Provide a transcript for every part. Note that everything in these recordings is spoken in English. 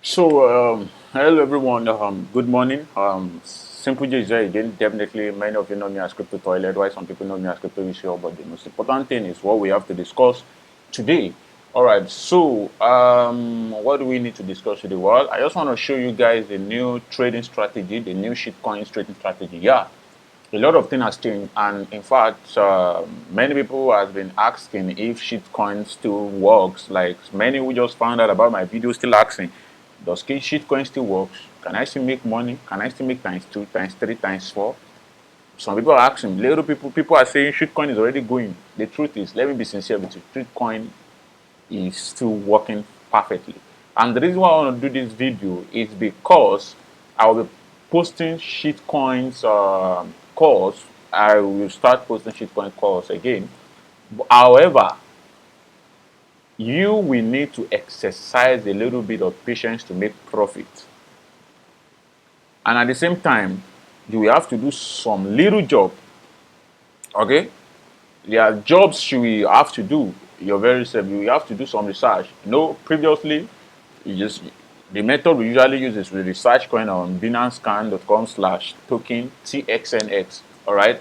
Hello everyone. Good morning. Simple J is here again. Definitely, many of you know me as Crypto Toilet. Why some people know me as Crypto Visual, but the most important thing is what we have to discuss today. All right. What do we need to discuss today? Well, I just want to show you guys the new trading strategy, the new shitcoins trading strategy. Yeah, a lot of things has changed, and in fact, many people has been asking if shitcoin still works. Like many who just found out about my video still asking, does shitcoin still works? Can I still make money? Can I still make times two, times three, times four? Some people are asking. Little people are saying shitcoin is already going. The truth is, let me be sincere with you, shitcoin is still working perfectly. And the reason why I want to do this video is because I will be posting shitcoins course. I will start posting shitcoin course again. However, you will need to exercise a little bit of patience to make profit. And at the same time, you will have to do some little job. Okay? There are jobs you will have to do. You're very safe. You have to do some research. Previously, you just the method we usually use is with research coin on binance.com/token TXNX. All right.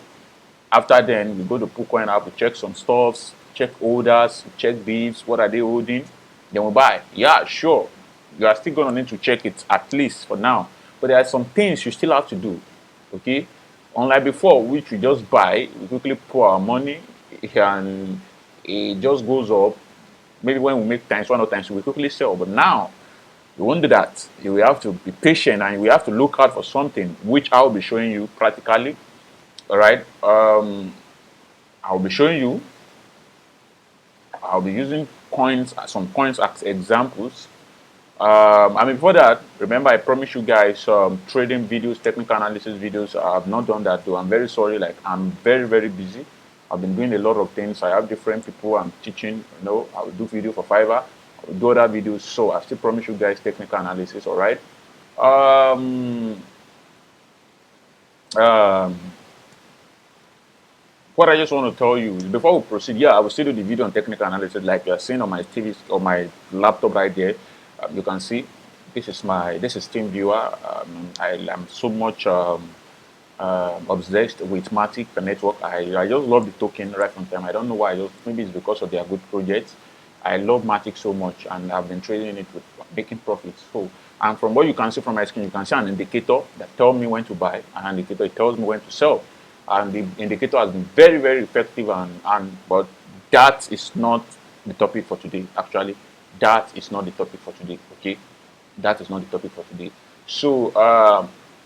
After then, we go to PoolCoin app, we check some stuffs, check orders, check bids, what are they holding, then we buy. Yeah, sure. You are still gonna need to check it at least for now. But there are some things you still have to do. Okay? Unlike before, which we just buy, we quickly pour our money and it just goes up. Maybe when we make times one or times two, we quickly sell. But now you won't do that. You will have to be patient and you will have to look out for something which I will be showing you practically. All right. I'll be showing you. I'll be using some coins as examples. Before that, remember I promised you guys trading videos, technical analysis videos. I have not done that though. I'm very sorry. Like I'm very very busy. I've been doing a lot of things. I have different people I'm teaching. I will do video for Fiverr. I will do other videos. So I still promise you guys technical analysis. All right. Um, um, what I just want to tell you is before we proceed, yeah, I will still do the video on technical analysis like you are seeing on my TV or my laptop right there. You can see this is TeamViewer. I am so much obsessed with Matic, the network. I just love the token right from time. I don't know why. Maybe it's because of their good projects. I love Matic so much, and I've been trading it with making profits. So, and from what you can see from my screen, you can see an indicator that tells me when to buy, and an indicator that tells me when to sell. And the indicator has been very, very effective. But that is not the topic for today. Actually, that is not the topic for today. Okay, that is not the topic for today. So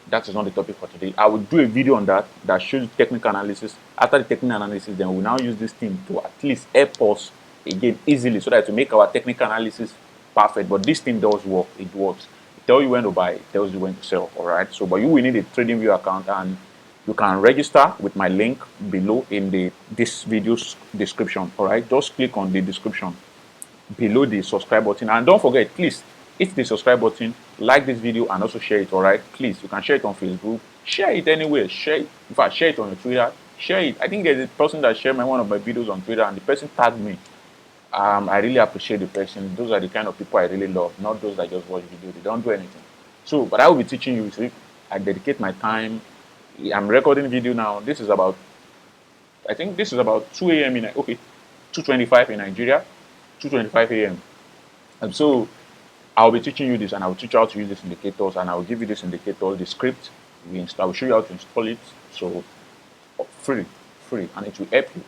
that is not the topic for today. I will do a video on that shows technical analysis. After the technical analysis, then we'll now use this thing to at least help us again easily so that to make our technical analysis perfect. But this thing does work. It works. It tells you when to buy. It tells you when to sell. All right. So, but you will need a trading view account, and you can register with my link below in this video's description. All right. Just click on the description below the subscribe button, and don't forget, please hit the subscribe button, like this video, and also share it. All right, please, you can share it on Facebook, share it anywhere, share it. In fact, share it on your Twitter, share it. I think there's a person that shared one of my videos on Twitter, and the person tagged me. I really appreciate the person. Those are the kind of people I really love, not those that just watch videos. They don't do anything. So, but I will be teaching you. So I dedicate my time. I'm recording video now. This is about, I think this is about 2 a.m. in, okay, 2:25 in Nigeria, 2:25 a.m. And so I'll be teaching you this, and I'll teach you how to use these indicators, and I'll give you this indicator, the script we install. I will show you how to install it. So free, and it will help you.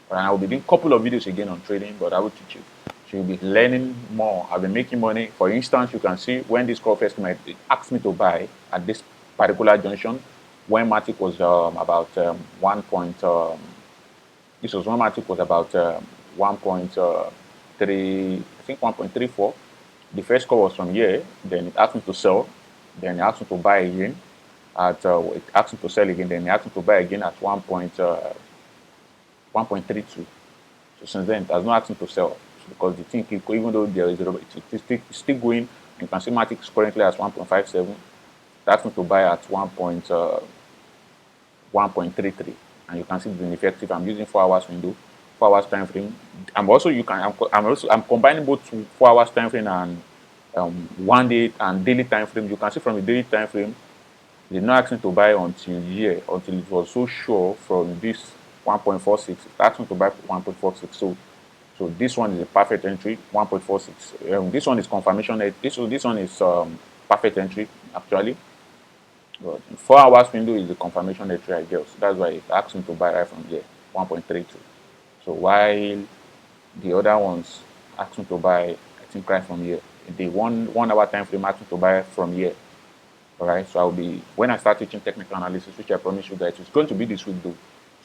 And I will be doing a couple of videos again on trading, but I will teach you. So you'll be learning more. I've been making money. For instance, you can see when this call first came, it asked me to buy at this particular junction when Matic was about 1. This was when Matic was about 1.3, I think 1.34. The first call was from here. Then it asked me to sell. Then it asked me to buy again. It asked me to sell again. Then it asked me to buy again at 1.32. So since then, it has not asked me to sell because the thing, even though there is it's still going. You can see Matic is currently at 1.57. It asked me to buy at 1.33, and you can see the effective. I'm using 4 hours window, 4 hours time frame. I'm combining both 4 hours time frame and 1 day and daily time frame. You can see from the daily time frame, they did not ask me to buy until here, until it was so sure from this 1.46. It asked me to buy 1.46. So this one is a perfect entry, 1.46. This one is confirmation. This one is perfect entry actually. But 4 hours window is the confirmation entry I guess. That's why it asked me to buy right from here, 1.32. So while the other ones asked me to buy, I think right from here. The 1 hour time frame asked me to buy from here. All right. So I'll be when I start teaching technical analysis, which I promise you guys, it's going to be this week though.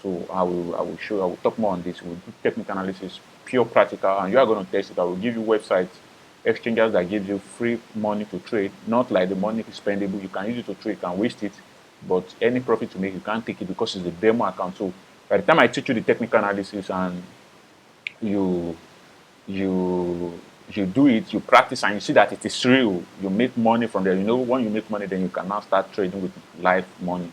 So I will talk more on this. We'll do technical analysis, pure practical, and you are going to test it. I will give you websites, exchanges that gives you free money to trade, not like the money is spendable. You can use it to trade, you can waste it, but any profit to make, you can't take it because it's a demo account. So by the time I teach you the technical analysis and you you you do it, you practice, and you see that it is real, you make money from there. You know, when you make money, then you can now start trading with live money.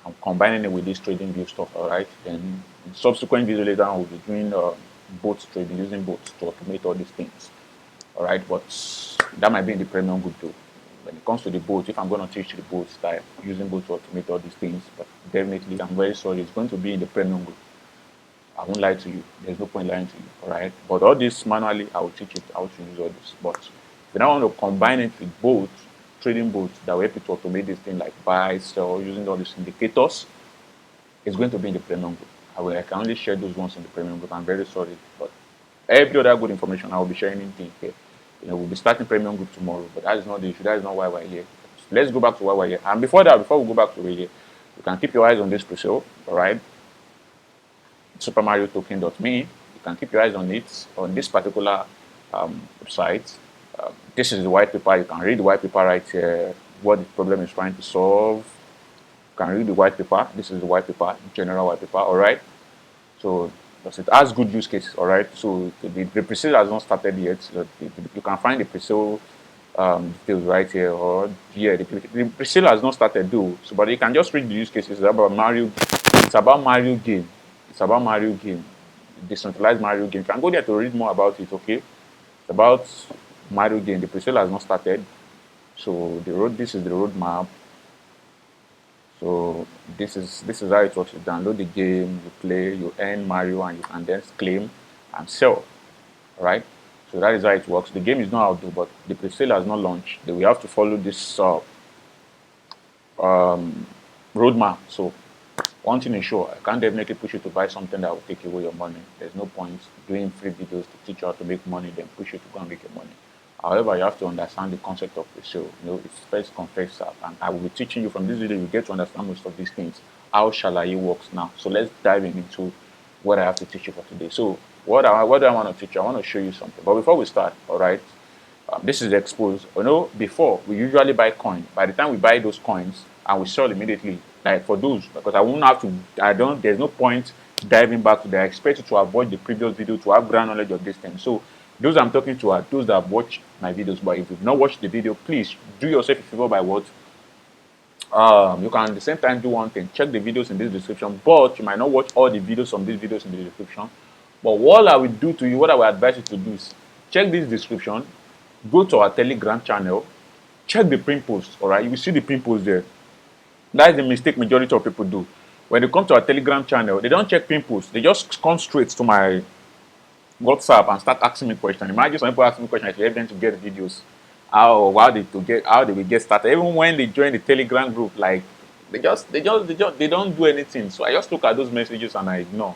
I'm combining it with this trading view stuff. All right, then in subsequent video later on, we'll be doing bots trading, using bots to automate all these things. All right, but that might be in the premium group too. When it comes to the boats, if I'm going to teach the boat style, using boats to automate all these things, but definitely, I'm very sorry, it's going to be in the premium group. I won't lie to you. There's no point lying to you. All right. But all this manually, I will teach it how to use all this. But if you now want to combine it with both trading boats that will help you to automate this thing like buy, sell, using all these indicators, it's going to be in the premium group. I can only share those ones in the premium group. I'm very sorry. But every other good information I will be sharing in here. We'll be starting premium group tomorrow. But that is not the issue. That is not why we're here. Let's go back to why we're here. And before that, before we go back to where we're here, you can keep your eyes on this pre-sale. All right. supermariotoken.me. You can keep your eyes on it on this particular website. This is the white paper. You can read the white paper right here, what the problem is trying to solve. You can read the white paper. This is the white paper, general white paper. All right. So it has good use cases. All right. So the pre-sale has not started yet. So you can find the pre-sale details right here, or yeah, the pre-sale has not started though. So, but you can just read the use cases. It's about Mario. It's about Mario game. It's about Mario game, decentralized Mario game. You can go there to read more about it. Okay, it's about Mario game. The pre-sale has not started. So this is the roadmap. So this is how it works. You download the game, you play, you earn Mario, and you can then claim and sell. All right. So that is how it works. The game is not out though, but the pre-sale has not launched. We have to follow this roadmap. So one thing is sure, I can't definitely push you to buy something that will take away your money. There's no point doing free videos to teach you how to make money, then push you to go and make your money. However, you have to understand the concept of pre-sale. It's first complex, and I will be teaching you from this video. You get to understand most of these things, how Shalaye works now. So let's dive into what I have to teach you for today. So what do I want to teach you? I want to show you something. But before we start, all right, this is exposed. Before we usually buy coin. By the time we buy those coins and we sell immediately, like for those, because I won't have to. There's no point diving back to that. I expect you to avoid the previous video to have ground knowledge of this thing. So those I'm talking to are those that have watched my videos. But if you've not watched the video, please do yourself a favor by what. You can at the same time do one thing, check the videos in this description, but you might not watch all the videos from these videos in the description. But what I will do to you, what I will advise you to do is check this description, go to our Telegram channel, check the pin post. All right, you will see the pin post there. That is the mistake majority of people do. When they come to our Telegram channel, they don't check pin post. They just come straight to my WhatsApp and start asking me questions. Imagine some people ask me questions, I should help them to get videos. How they will get started. Even when they join the Telegram group, like they don't do anything. So I just look at those messages and I ignore,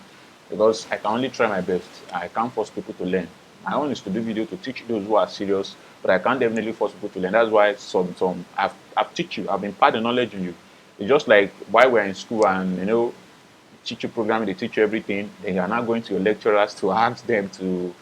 because I can only try my best. I can't force people to learn. My own is to do video to teach those who are serious, but I can't definitely force people to learn. That's why I've teach you, I've imparted knowledge in you. It's just like while we're in school and teach you programming, they teach you everything. Then you are now going to your lecturers to ask them to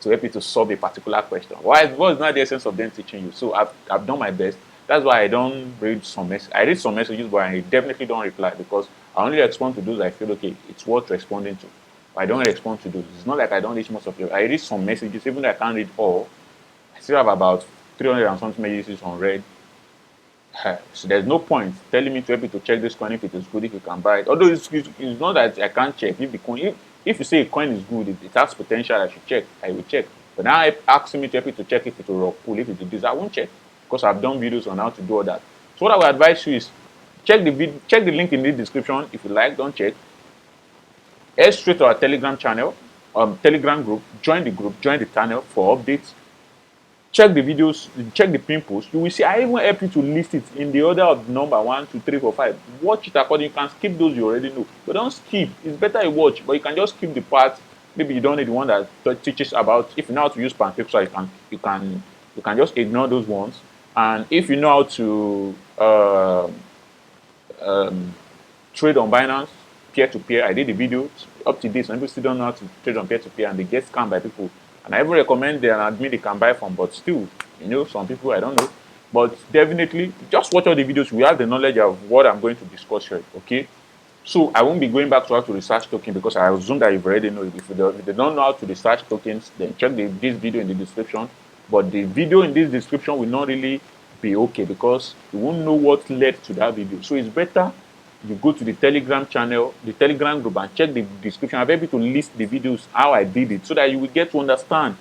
help you to solve a particular question. What is not the essence of them teaching you? So I've done my best. That's why I don't read some messages. I read some messages, but I definitely don't reply, because I only respond to those I feel okay, it's worth responding to. I don't respond to those. It's not like I don't read most of you. I read some messages, even though I can't read all. I still have about 300 and something messages unread. So there's no point telling me to help you to check this coin if it is good, if you can buy it. Although it's not that I can't check if the coin. If you say a coin is good, it has potential, I should check. I will check. But now asking me to help you to check if it will rock pull, if it will do this, I won't check because I've done videos on how to do all that. So what I would advise you is check the link in the description. If you like, don't check. Head straight to our Telegram channel, Telegram group. Join the group, join the channel for updates. Check the videos, check the pin post. You will see I even help you to list it in the order of number 1, 2, 3, 4, 5. Watch it according. You can skip those you already know, but don't skip. It's better you watch, but you can just skip the part. Maybe you don't need the one that teaches about. If you know how to use pancake, so you can just ignore those ones. And if you know how to trade on Binance peer to peer, I did the video up to this. Some people still don't know how to trade on peer to peer, and they get scammed by people. And I even recommend an admin they can buy from, but still, you know, some people I don't know. But definitely, just watch all the videos. We have the knowledge of what I'm going to discuss here. Okay. So I won't be going back to how to research token because I assume that you've already know it. If they don't know how to research tokens, then check this video in the description. But the video in this description will not really be okay because you won't know what led to that video. So it's better you go to the Telegram channel, the Telegram group, and check the description. I'll be able to list the videos how I did it so that you will get to understand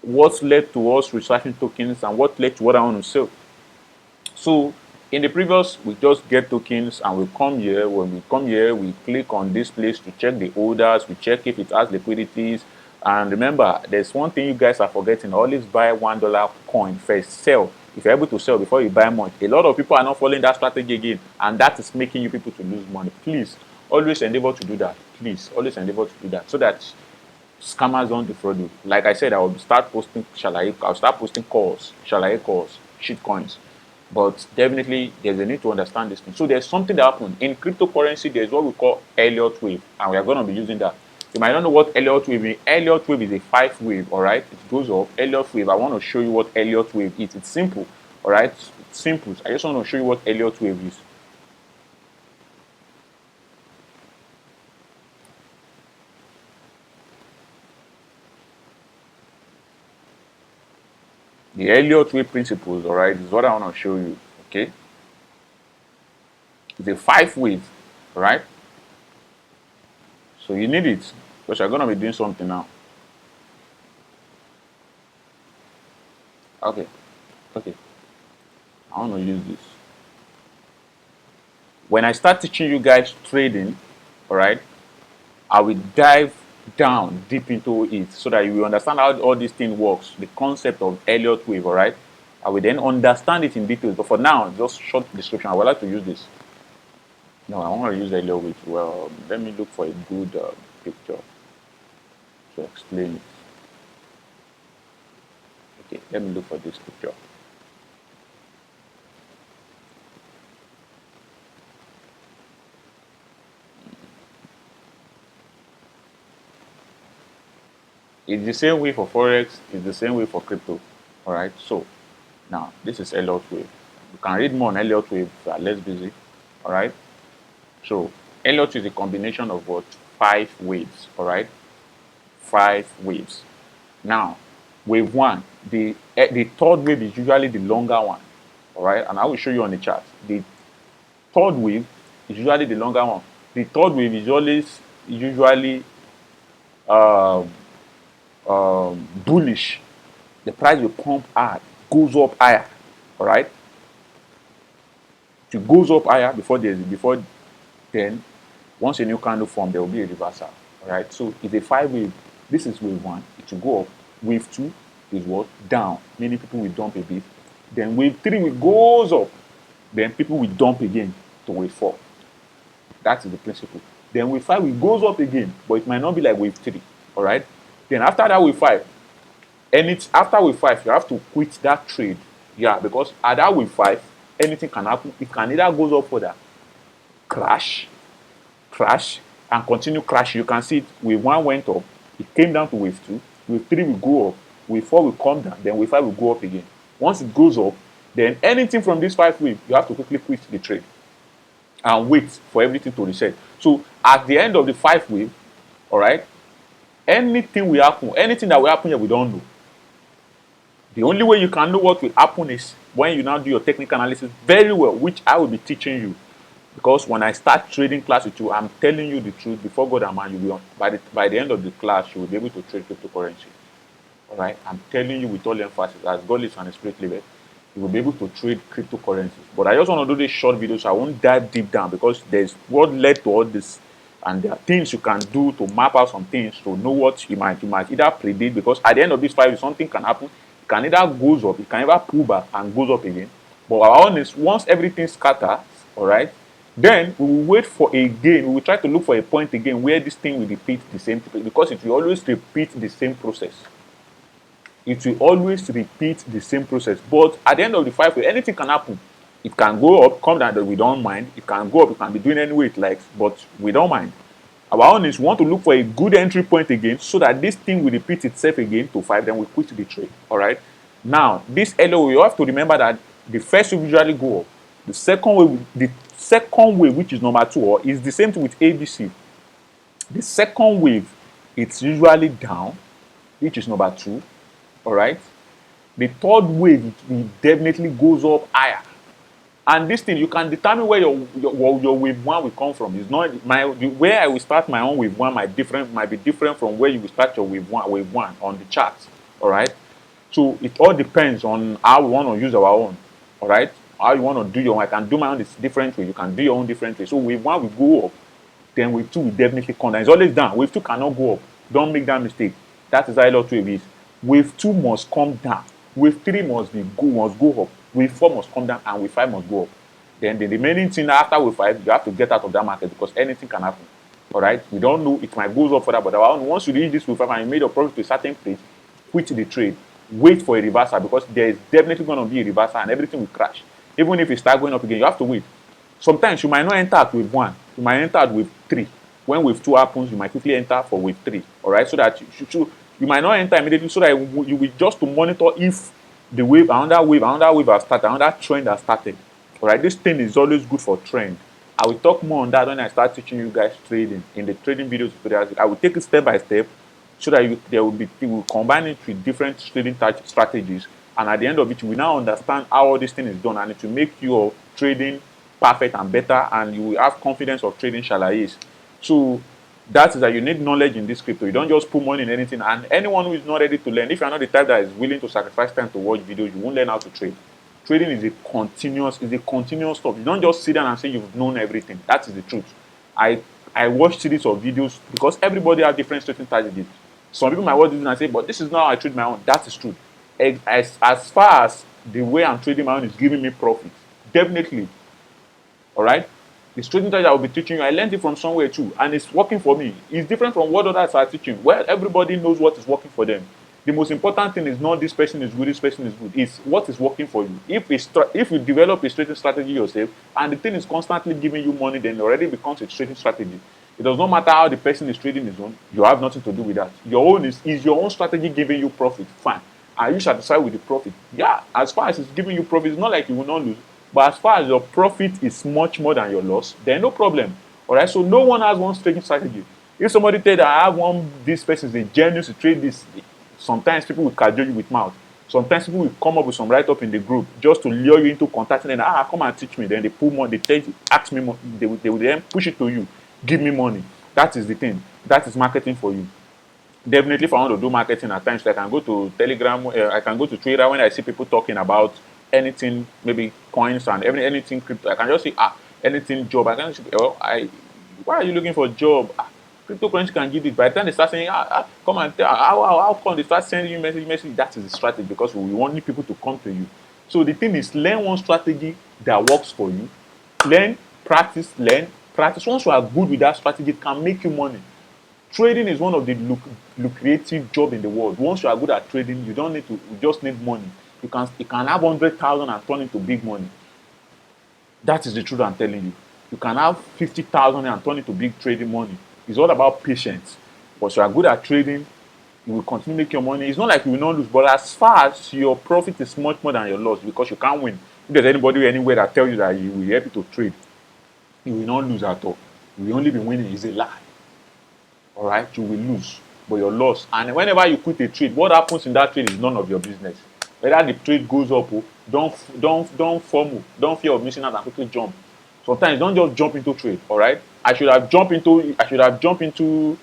what led to us researching tokens and what led to what I want to sell. So in the previous, we just get tokens and we come here. When we come here, we click on this place to check the orders. We check if it has liquidities. And remember, there's one thing you guys are forgetting. Always buy $1 coin first. Sell. If you're able to sell before you buy much. A lot of people are not following that strategy again. And that is making you people to lose money. Please, always endeavor to do that. Please, always endeavor to do that. So that scammers don't defraud you. Like I said, I will start posting Shalaye. I'll start posting calls, Shalaye calls, shitcoins. But definitely, there's a need to understand this thing. So there's something that happened in cryptocurrency. There's what we call Elliott wave, and we are going to be using that. You might not know what Elliott wave is. Elliott wave is a 5 wave. All right, it goes up. Elliott wave. I want to show you what Elliott wave is. It's simple. All right, it's simple. I just want to show you what Elliott wave is. The Elliott wave principles, all right, is what I want to show you. Okay, it's a 5 wave, all right. So you need it because you're gonna be doing something now. Okay, okay. I want to use this. When I start teaching you guys trading, all right, I will dive down deep into it so that you will understand how all this thing works, the concept of Elliott wave, all right. I will then understand it in details. But for now, just short description. I would like to use this. No, I want to use Elliott wave. Well, let me look for a good picture to explain it. Okay, let me look for this picture. It's the same way for Forex, it's the same way for crypto. All right, so now this is Elliott wave. You can read more on Elliott wave if you are less busy. All right, so Elliott is a combination of what? 5 waves. All right, 5 waves. Now, wave 1, the third wave is usually the longer one. All right, and I will show you on the chart. The third wave is usually the longer one. The third wave is always usually bullish. The price will pump hard, goes up higher. All right, it goes up higher before then. Once a new candle form, there will be a reversal. All right, so it's a 5 wave. This is wave 1. It will go up. Wave 2 is what? Down. Many people will dump a bit. Then wave 3 will goes up. Then people will dump again to wave 4. That is the principle. Then wave 5 will goes up again, but it might not be like wave 3. All right. Then after that wave 5, and it's after wave 5, you have to quit that trade. Yeah, because at that wave 5, anything can happen. It can either goes up further, crash, and continue crash. You can see it. Wave 1 went up, it came down to wave 2, wave 3 will go up, wave 4 will come down, then wave 5 will go up again. Once it goes up, then anything from this 5 wave, you have to quickly quit the trade and wait for everything to reset. So at the end of the 5 wave, all right, anything will happen, anything that will happen here, we don't know. The only way you can know what will happen is when you now do your technical analysis very well, which I will be teaching you. Because when I start trading class with you, I'm telling you the truth before God and man. You will by the end of the class, you will be able to trade cryptocurrency. All right, I'm telling you with all emphasis, as God lives and His Spirit liveth, you will be able to trade cryptocurrencies. But I just want to do this short video, so I won't dive deep down because there's what led to all this, and there are things you can do to map out some things to know what you might either predict, because at the end of this fight, something can happen. It can either goes up, it can either pull back and goes up again. But our own is once everything scatters, all right, then we will wait for a gain. We will try to look for a point again where this thing will repeat the same, because it will always repeat the same process. It will always repeat the same process. But at the end of the 5 years, anything can happen. It can go up, come down, that we don't mind. It can go up, it can be doing any way it likes, but we don't mind. Our own is we want to look for a good entry point again so that this thing will repeat itself again to 5, then we quit the trade. All right. Now, this LO, you have to remember that the first will usually go up. The second wave, which is number 2, is the same thing with ABC. The second wave, it's usually down, which is number 2. All right. The third wave, it definitely goes up higher. And this thing, you can determine where your wave 1 will come from. It's not where I will start my own wave 1 might be different from where you will start your wave 1 on the chart. All right. So it all depends on how we want to use our own. All right. How you want to do your own. I can do my own this different way. You can do your own different way. So wave 1 will go up, then wave 2 will definitely come down. It's always down. Wave 2 cannot go up. Don't make that mistake. That is how a lot of wave is. Wave 2 must come down. Wave 3 must go up. Wave 4 must come down, and wave 5 must go up. Then the remaining thing after wave 5, you have to get out of that market because anything can happen. All right, we don't know, it might go up further, but once you reach this wave 5 and you made your profit to a certain place, quit the trade. Wait for a reversal because there is definitely going to be a reversal and everything will crash. Even if it starts going up again, you have to wait. Sometimes you might not enter at wave 1, you might enter at wave 3. When wave 2 happens, you might quickly enter for wave 3. All right, so that you might not enter immediately, so that you will just to monitor if the wave, another wave has started, another trend has started. All right, this thing is always good for trend. I will talk more on that when I start teaching you guys trading in the trading videos. I will take it step by step so that we will combine it with different trading strategies, and at the end of it, you will now understand how all this thing is done, and it will make your trading perfect and better, and you will have confidence of trading Shalayes. So that is that you need knowledge in this crypto. You don't just put money in anything. And anyone who is not ready to learn, if you're not the type that is willing to sacrifice time to watch videos, you won't learn how to trade. Trading is a continuous stuff. You don't just sit down and say you've known everything. That is the truth. I watch series of videos because everybody has different trading strategies. Some people might watch this and say, but this is not how I trade my own. That is true. As far as the way I'm trading my own is giving me profit, definitely. All right. The trading strategy I will be teaching you, I learned it from somewhere too, and it's working for me. It's different from what others are teaching. Well, everybody knows what is working for them. The most important thing is not this person is good, this person is good. It's what is working for you. If you develop a trading strategy yourself, and the thing is constantly giving you money, then it already becomes a trading strategy. It does not matter how the person is trading his own. You have nothing to do with that. Your own is your own strategy giving you profit? Fine. Are you satisfied with the profit? Yeah. As far as it's giving you profit, it's not like you will not lose. But as far as your profit is much more than your loss, then no problem. All right. So no one has one trading strategy. If somebody tell that I have this person is a genius to trade this, sometimes people will cajole you with mouth. Sometimes people will come up with some write-up in the group just to lure you into contacting them. Come and teach me. Then they pull money. They ask me more. They will then push it to you. Give me money. That is the thing. That is marketing for you. Definitely, if I want to do marketing at times, I can go to Telegram. I can go to Twitter when I see people talking about anything, maybe coins and anything crypto. I can just say anything job. I can say, why are you looking for a job? Cryptocurrency can give it. By the time they start saying, come and tell, how come they start sending you message? That is the strategy because we want people to come to you. So the thing is, learn one strategy that works for you. Learn, practice. Once you are good with that strategy, it can make you money. Trading is one of the lucrative job in the world. Once you are good at trading, you just need money. You can have 100,000 and turn into big money. That is the truth I'm telling you. You can have 50,000 and turn into big trading money. It's all about patience. But you are good at trading, you will continue making your money. It's not like you will not lose, but as far as your profit is much more than your loss because you can't win. If there's anybody anywhere that tells you that you will help you to trade, you will not lose at all. You will only be winning. It's a lie. All right, you will lose, but your loss. And whenever you quit a trade, what happens in that trade is none of your business. Whether the trade goes up, don't FOMO, don't fear of missing out and quickly jump. Sometimes don't just jump into trade. All right, I should have jumped into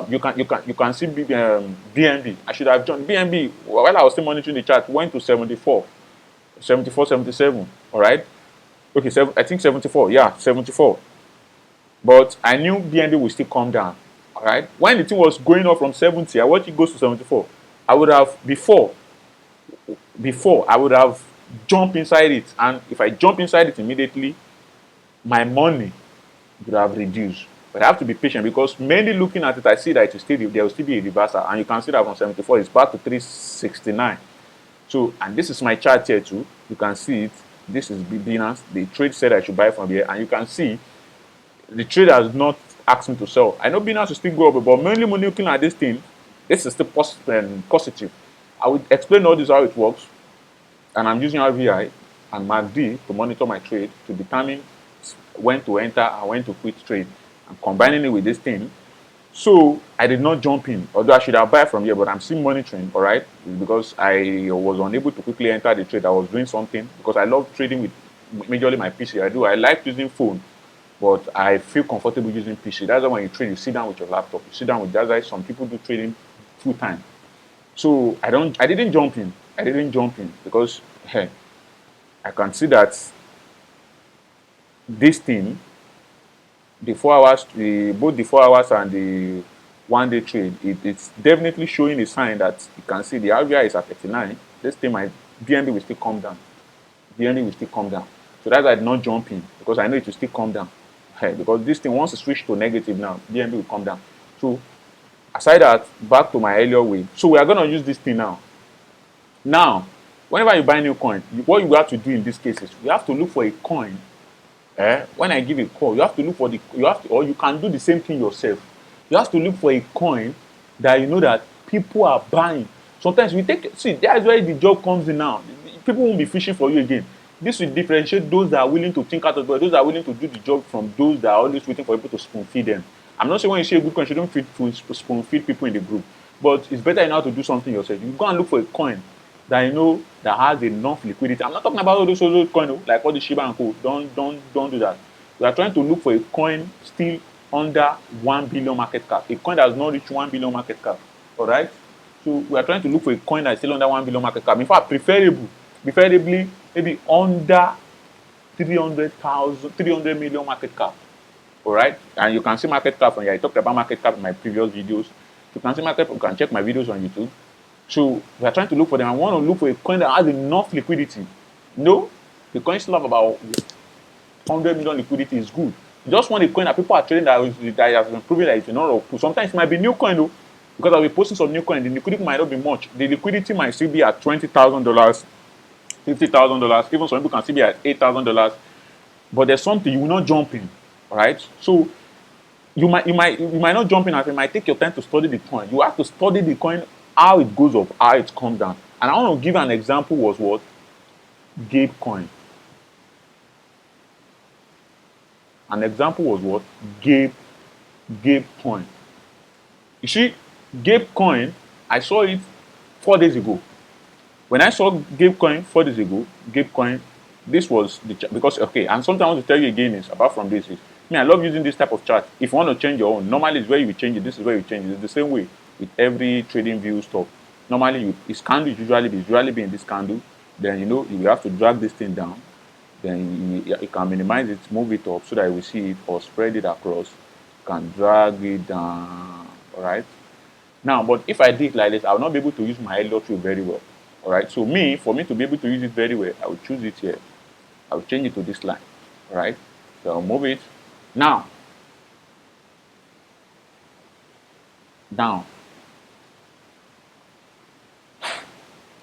you can see BNB. I should have joined BNB while I was still monitoring the chart. Went to 74, 74, 77. All right. Okay, I think 74. Yeah, 74. But I knew BNB would still come down. All right. When the thing was going up from 70, I watched it goes to 74. I would have before I would have jumped inside it, and if I jump inside it immediately, my money would have reduced. But I have to be patient because mainly looking at it, I see that it will still there will still be a reversal, and you can see that from 74 it's back to 369. So, and this is my chart here too. You can see it. This is Binance. The trade said I should buy from here, and you can see the trade has not asked me to sell. I know Binance will still go up, but mainly when looking at this thing, this is still positive. I will explain all this how it works, and I'm using RVI and MACD to monitor my trade to determine when to enter and when to quit trade, and combining it with this thing. So I did not jump in, although I should have bought from here, but I'm still monitoring, all right, because I was unable to quickly enter the trade. I was doing something because I love trading with majorly my PC. I like using phone, but I feel comfortable using PC. That's why when you trade, you sit down with your laptop. You sit down with, that's why some people do trading full time. So I didn't jump in. I didn't jump in because hey, I can see that this thing, the 4 hours, both the 4 hours and the 1 day trade, it's definitely showing a sign that you can see the RVI is at 39. This thing, my BNB will still come down. BNB will still come down. So that's why I did not jump in because I know it will still come down. Hey, because this thing, once it switch to negative now, BNB will come down. So aside that, back to my earlier way. So we are going to use this thing now. Now, whenever you buy new coin, what you have to do in this case is you have to look for a coin. When I give a call, you have to look for or you can do the same thing yourself. You have to look for a coin that you know that people are buying. Sometimes that's where the job comes in now. People won't be fishing for you again. This will differentiate those that are willing to think out of the box, those that are willing to do the job from those that are always waiting for people to spoon feed them. I'm not saying when you see a good coin, you don't spoon feed people in the group, but it's better now to do something yourself. You go and look for a coin that you know that has enough liquidity. I'm not talking about all those coins like all the Shiba and Co. Don't do that. We are trying to look for a coin still under 1 billion market cap. A coin that has not reached 1 billion market cap. All right. So we are trying to look for a coin that is still under 1 billion market cap. In fact, preferably maybe under 300 million market cap. All right. And you can see market cap from here. I talked about market cap in my previous videos. You can see market cap. You can check my videos on YouTube. So we are trying to look for them. I want to look for a coin that has enough liquidity. No, the coin still have about 100 million liquidity is good. You just want a coin that people are trading that has been proven that it's not of pull. Sometimes it might be new coin though, because I'll be posting some new coin. The liquidity might not be much. The liquidity might still be at $20,000, $50,000. Even some people can still be at $8,000. But there's something you will not jump in. All right. So you might not jump in, and it might take your time to study the coin. You have to study the coin, how it goes up, how it comes down. And I want to give an example was what? Gabecoin. An example was what? Gabecoin. You see, Gabecoin, I saw it 4 days ago. When I saw Gabecoin 4 days ago, Gabecoin, this was because okay, and something I want to tell you again is apart from this is I love using this type of chart. If you want to change your own, normally it's where you will change it. This is where you change it. It's the same way with every trading view stuff. Normally, its candle usually be in this candle. Then you will have to drag this thing down. Then you can minimize it, move it up so that you will see it, or spread it across. You can drag it down. All right. Now, but if I did it like this, I will not be able to use my earlier tool very well. All right. So for me to be able to use it very well, I will choose it here. I will change it to this line. All right. So I'll move it. Now, down.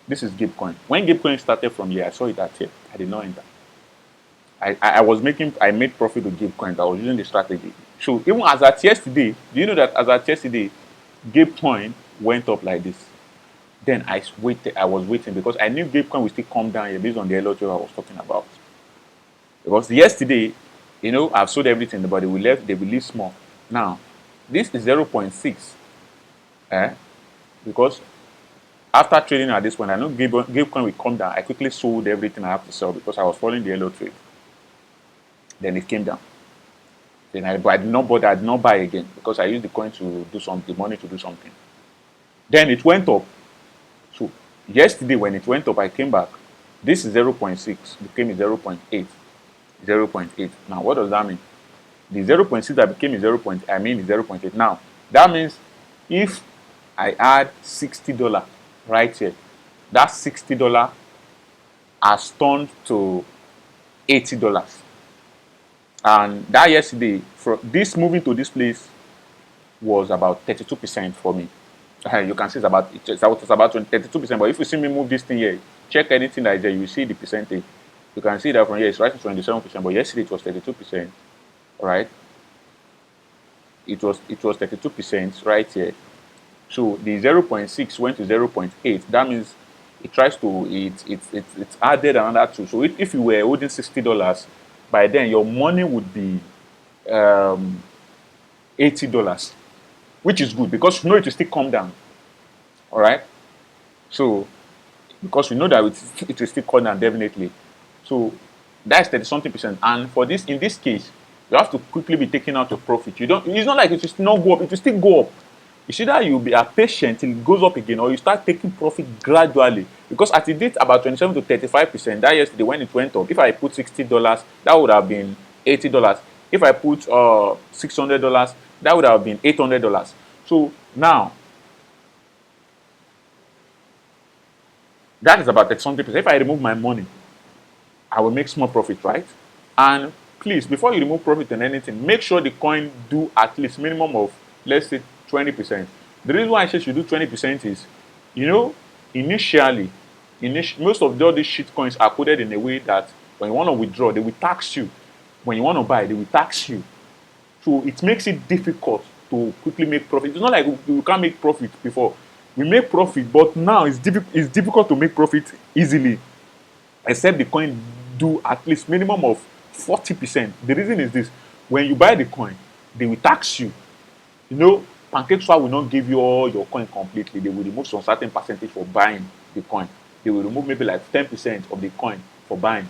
This is Gabecoin. When Gabecoin started from here, I saw it at here. I did not enter. I made profit with Gabecoin. I was using the strategy. So even as at yesterday, do you know that as at yesterday, Gabecoin went up like this? Then I was waiting because I knew Gabecoin would still come down here based on the LOT I was talking about. Because yesterday, I've sold everything, but they will leave small. Now, this is 0.6. Because after trading at this point, I know Gabecoin will come down. I quickly sold everything I have to sell because I was following the yellow trade. Then it came down. Then I did not bother, I did not buy again because I used the coin to do something, the money to do something. Then it went up. So yesterday when it went up, I came back. This is 0.6 became a 0.8. 0.8. Now what does that mean? The 0.6 that became a 0.8, I mean the 0.8. Now that means if I add $60 right here, that $60 has turned to $80. And that yesterday, for this moving to this place was about 32% for me. You can see it's about 32%. But if you see me move this thing here, check anything that is there, you see the percentage. You can see that from here it's right to 27%, but yesterday it was 32%. Right? It was 32% right here. So the 0.6 went to 0.8. That means it tries to it's added another two. So if you were holding $60, by then your money would be $80, which is good because you know it will still come down. All right. So because we know that it will still come down definitely. So that's 30 something percent. And for this, in this case, you have to quickly be taking out your profit. You don't. It's not like it will still not go up. It will still go up. It's either you be patient till it goes up again, or you start taking profit gradually. Because at the date about 27 to 35%. That yesterday when it went up, if I put $60, that would have been $80. If I put $600, that would have been $800. So now that is about 30 something percent. If I remove my money, I will make small profit, right? And please, before you remove profit in anything, make sure the coin do at least minimum of, let's say, 20%. The reason why I say you do 20% is, you know, initially, most of all these shit coins are coded in a way that when you want to withdraw, they will tax you. When you want to buy, they will tax you. So it makes it difficult to quickly make profit. It's not like we can't make profit before. We make profit, but now it's difficult to make profit easily, except the coin do at least minimum of 40%. The reason is this: when you buy the coin, they will tax you. You know, PancakeSwap will not give you all your coin completely. They will remove some certain percentage for buying the coin. They will remove maybe like 10% of the coin for buying.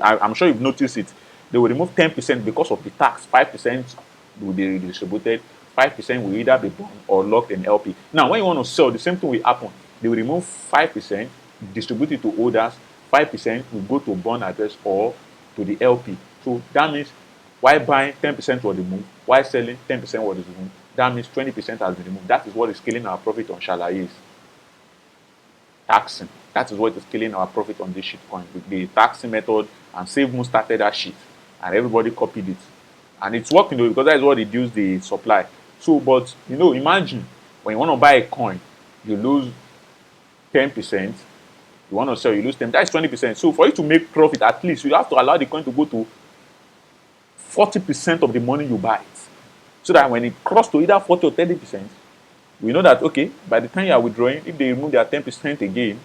I'm sure you've noticed it. They will remove 10% because of the tax. 5% will be redistributed. 5% will either be bond or locked in LP. Now, when you want to sell, the same thing will happen. They will remove 5%, distribute it to holders. 5% will go to bond address or to the LP. So that means while buying, 10% was removed. While selling, 10% was removed. That means 20% has been removed. That is what is killing our profit on Shalaye. Taxing. That is what is killing our profit on this shitcoin. The taxing method, and SafeMoon started that shit. And everybody copied it. And it's working though, because that is what reduced the supply. So, but you know, imagine when you want to buy a coin, you lose 10%. You want to sell, you lose 10%. That's 20%. So for you to make profit, at least you have to allow the coin to go to 40% of the money you buy it. So that when it crosses to either 40 or 30%, we know that, okay, by the time you are withdrawing, if they remove their 10% again,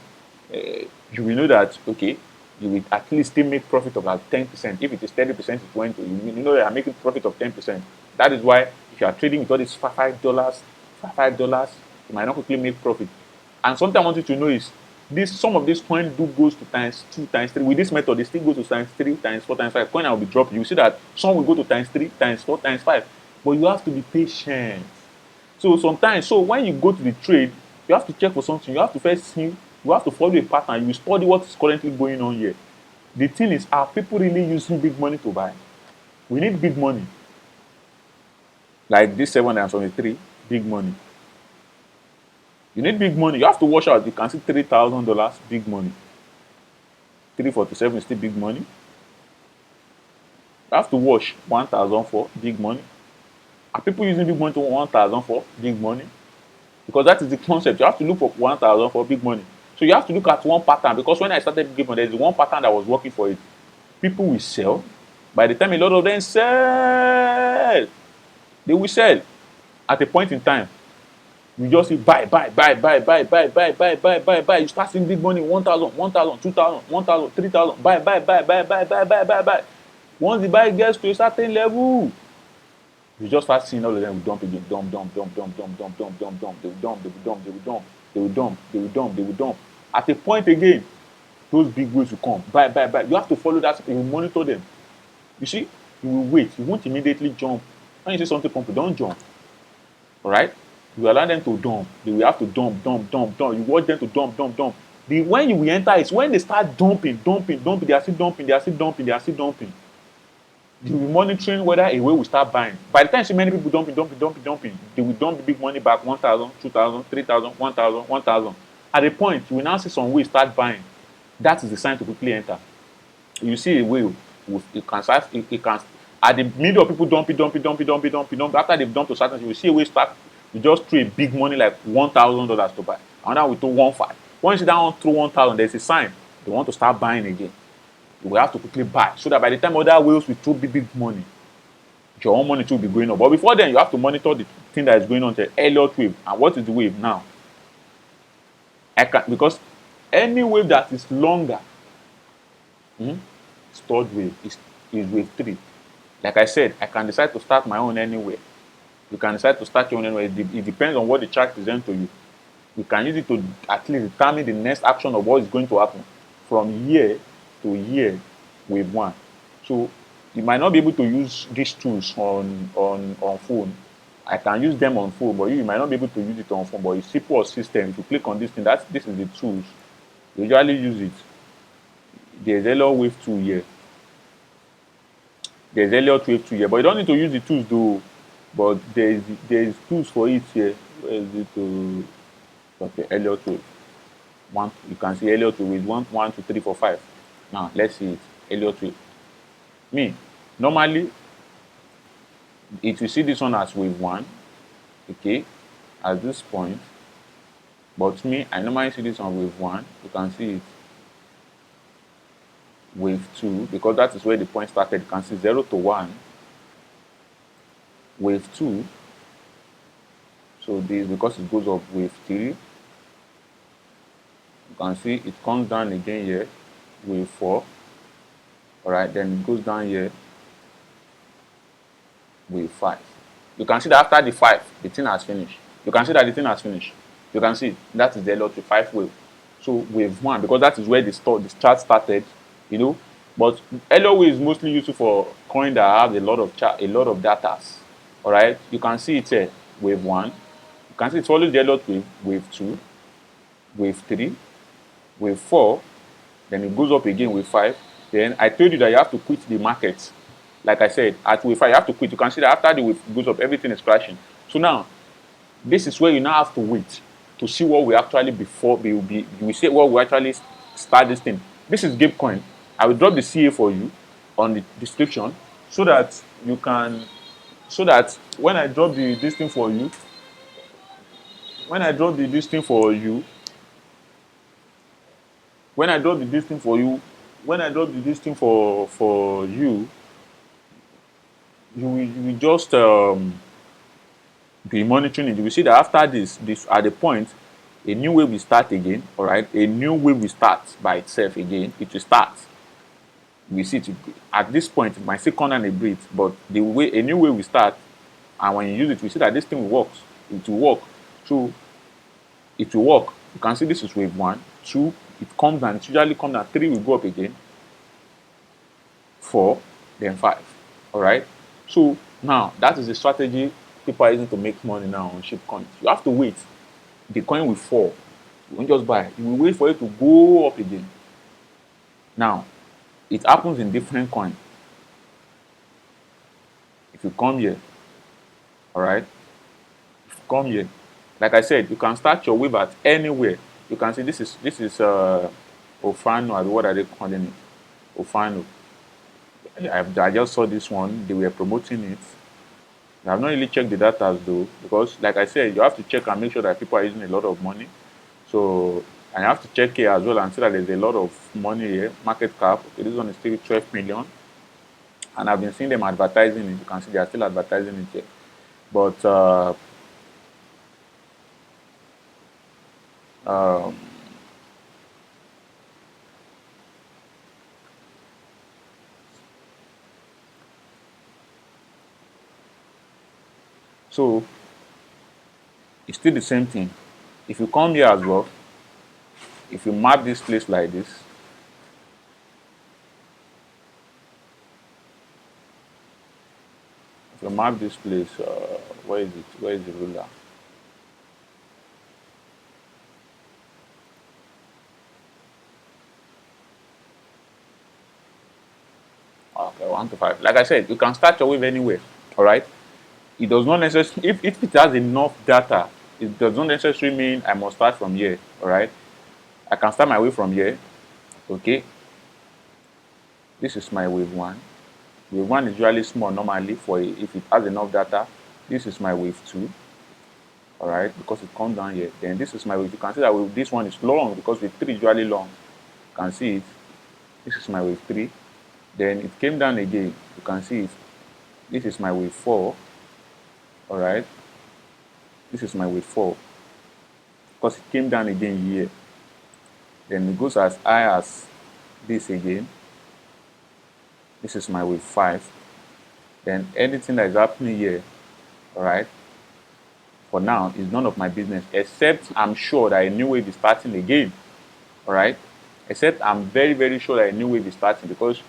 you will know that, okay, you will at least still make profit of about 10%. If it is 30%, it went to, you know you are making profit of 10%. That is why if you are trading with all these $5, you might not quickly make profit. And something I want you to know is, some of these coins do goes to times 2, times 3. With this method, they still go to times 3, times 4, times 5. Coin will be dropped. You see that some will go to times 3, times 4, times 5. But you have to be patient. So sometimes, when you go to the trade, you have to check for something. You have to first see, you have to follow a pattern. You study what is currently going on here. The thing is, are people really using big money to buy? We need big money. Like this 773, big money. You need big money. You have to watch out. You can see $3,000, big money. 347 is still big money. You have to watch 1,004, big money. Are people using big money to 1,004, big money? Because that is the concept. You have to look for 1,004, big money. So you have to look at one pattern, because when I started big money, there's one pattern that was working for it. People will sell. By the time a lot of them sell, they will sell. At a point in time, you just see buy. You start seeing big money, 1,000, 1,000, 2,000, 1,000, 3,000, buy. Once the buy gets to a certain level, you just start seeing all of them dump again, dump. They will dump. At a point again, those big waves will come. Buy. You have to follow that. You will monitor them. You see, you will wait. You won't immediately jump When you see something pumping, don't jump. All right? You allow them to dump. They will have to dump, dump, dump, dump. You watch them to dump, dump, dump. When you will enter is when they start dumping, dumping, dumping. They are still dumping, they are still dumping, they are still dumping. You will be monitoring whether a way will start buying. By the time you see many people dumping, dumping, dumping, dumping, they will dump the big money back 1,000, 2,000, 3,000, 1,000, 1,000. At a point, you will now see some way start buying. That is the sign to quickly enter. You see a whale, it can start, it can, at the middle of people dumping, dumping, dumping, dumping, dumping, dumping. After they've dumped to certain, you will see a whale start. You just throw a big money like $1,000 to buy. And now we throw 1,500. Once you down throw 1,000, there's a sign they want to start buying again. You will have to quickly buy so that by the time other whales will throw big, big money, your own money too will be going up. But before then, you have to monitor the thing that is going on, the Elliott wave. And what is the wave now? Because any wave that is longer, third wave is wave 3. Like I said, I can decide to start my own anywhere. You can decide to start your own anywhere. It depends on what the chart presents to you. You can use it to at least determine the next action of what is going to happen from year to year, wave 1. So you might not be able to use these tools on phone. I can use them on phone, but you might not be able to use it on phone. But it's simple system. If you click on this thing, this is the tools. You usually use it. There's Elliott wave 2 here. There's Elliott wave 2 here, but you don't need to use the tools though. But there's tools for it here. Where is it? Okay, Elliott wave. You can see Elliott wave 1, 1, 2, 3, 4, 5. Now let's see it. Elliott wave. Normally, if you see this one as wave 1, okay, at this point. But I normally see this on wave 1. You can see it. Wave 2, because that is where the point started. You can see 0 to 1. Wave 2. So this, because it goes up, wave 3. You can see it comes down again here. Wave 4. Alright, then it goes down here. Wave 5. You can see that after the 5, the thing has finished. You can see that the thing has finished. You can see that is the Elliott 5 wave. So wave 1, because that is where the chart started, But Elliott wave is mostly useful for coins that have a lot of data. All right, you can see it here, wave 1. You can see it follows the Elliott wave, wave 2, wave 3, wave 4. Then it goes up again, wave 5. Then I told you that you have to quit the market. Like I said, at wave 5, you have to quit. You can see that after the wave goes up, everything is crashing. So now, this is where you now have to wait to see what we actually we say what we actually start this thing. This is Gabecoin. I will drop the CA for you on the description so that you can, when I drop this thing for you, when I drop this thing for you, you will just be monitoring it. You will see that after this at the point, a new wave will start again. All right, a new wave will start by itself again. It will start. We see it at this point. It might still come down a bit, but a new wave will start, and when you use it, we see that this thing works. It will work. So it will work. You can see this is wave 1, 2. It comes down. It usually comes down. 3 will go up again. 4, then 5. All right. So now that is the strategy people are using to make money now on shitcoins. You have to wait. The coin will fall. You won't just buy. You will wait for it to go up again. Now, it happens in different coins. If you come here, all right. If you come here, like I said, you can start your wave at anywhere. You can see this is Ofano. What are they calling it? Ofano. I just saw this one. They were promoting it. I have not really checked the data though, because like I said, you have to check and make sure that people are using a lot of money. So, and you have to check here as well and see that there's a lot of money here. Market cap, okay, this one is still 12 million. And I've been seeing them advertising it. You can see they are still advertising it here. But so it's still the same thing. If you come here as well, if you map this place like this, if you mark this place. Where is it? Where is the ruler? Okay, 1 to 5. Like I said, you can start your wave anywhere. All right. It does not necessarily, if it has enough data, it does not necessarily mean I must start from here. All right. I can start my wave from here. Okay. This is my wave one. Wave one is usually small normally for if it has enough data. This is my wave two. All right, because it comes down here. Then this is my wave. You can see that wave, this one is long because wave three is usually long. You can see it. This is my wave three. Then it came down again. You can see it. This is my wave four. All right. This is my wave four because it came down again here. Then it goes as high as this again. This is my wave five. Then anything that is happening here, all right, for now is none of my business, except I'm sure that a new wave is starting again. All right, except I'm very, very sure that a new wave is starting, because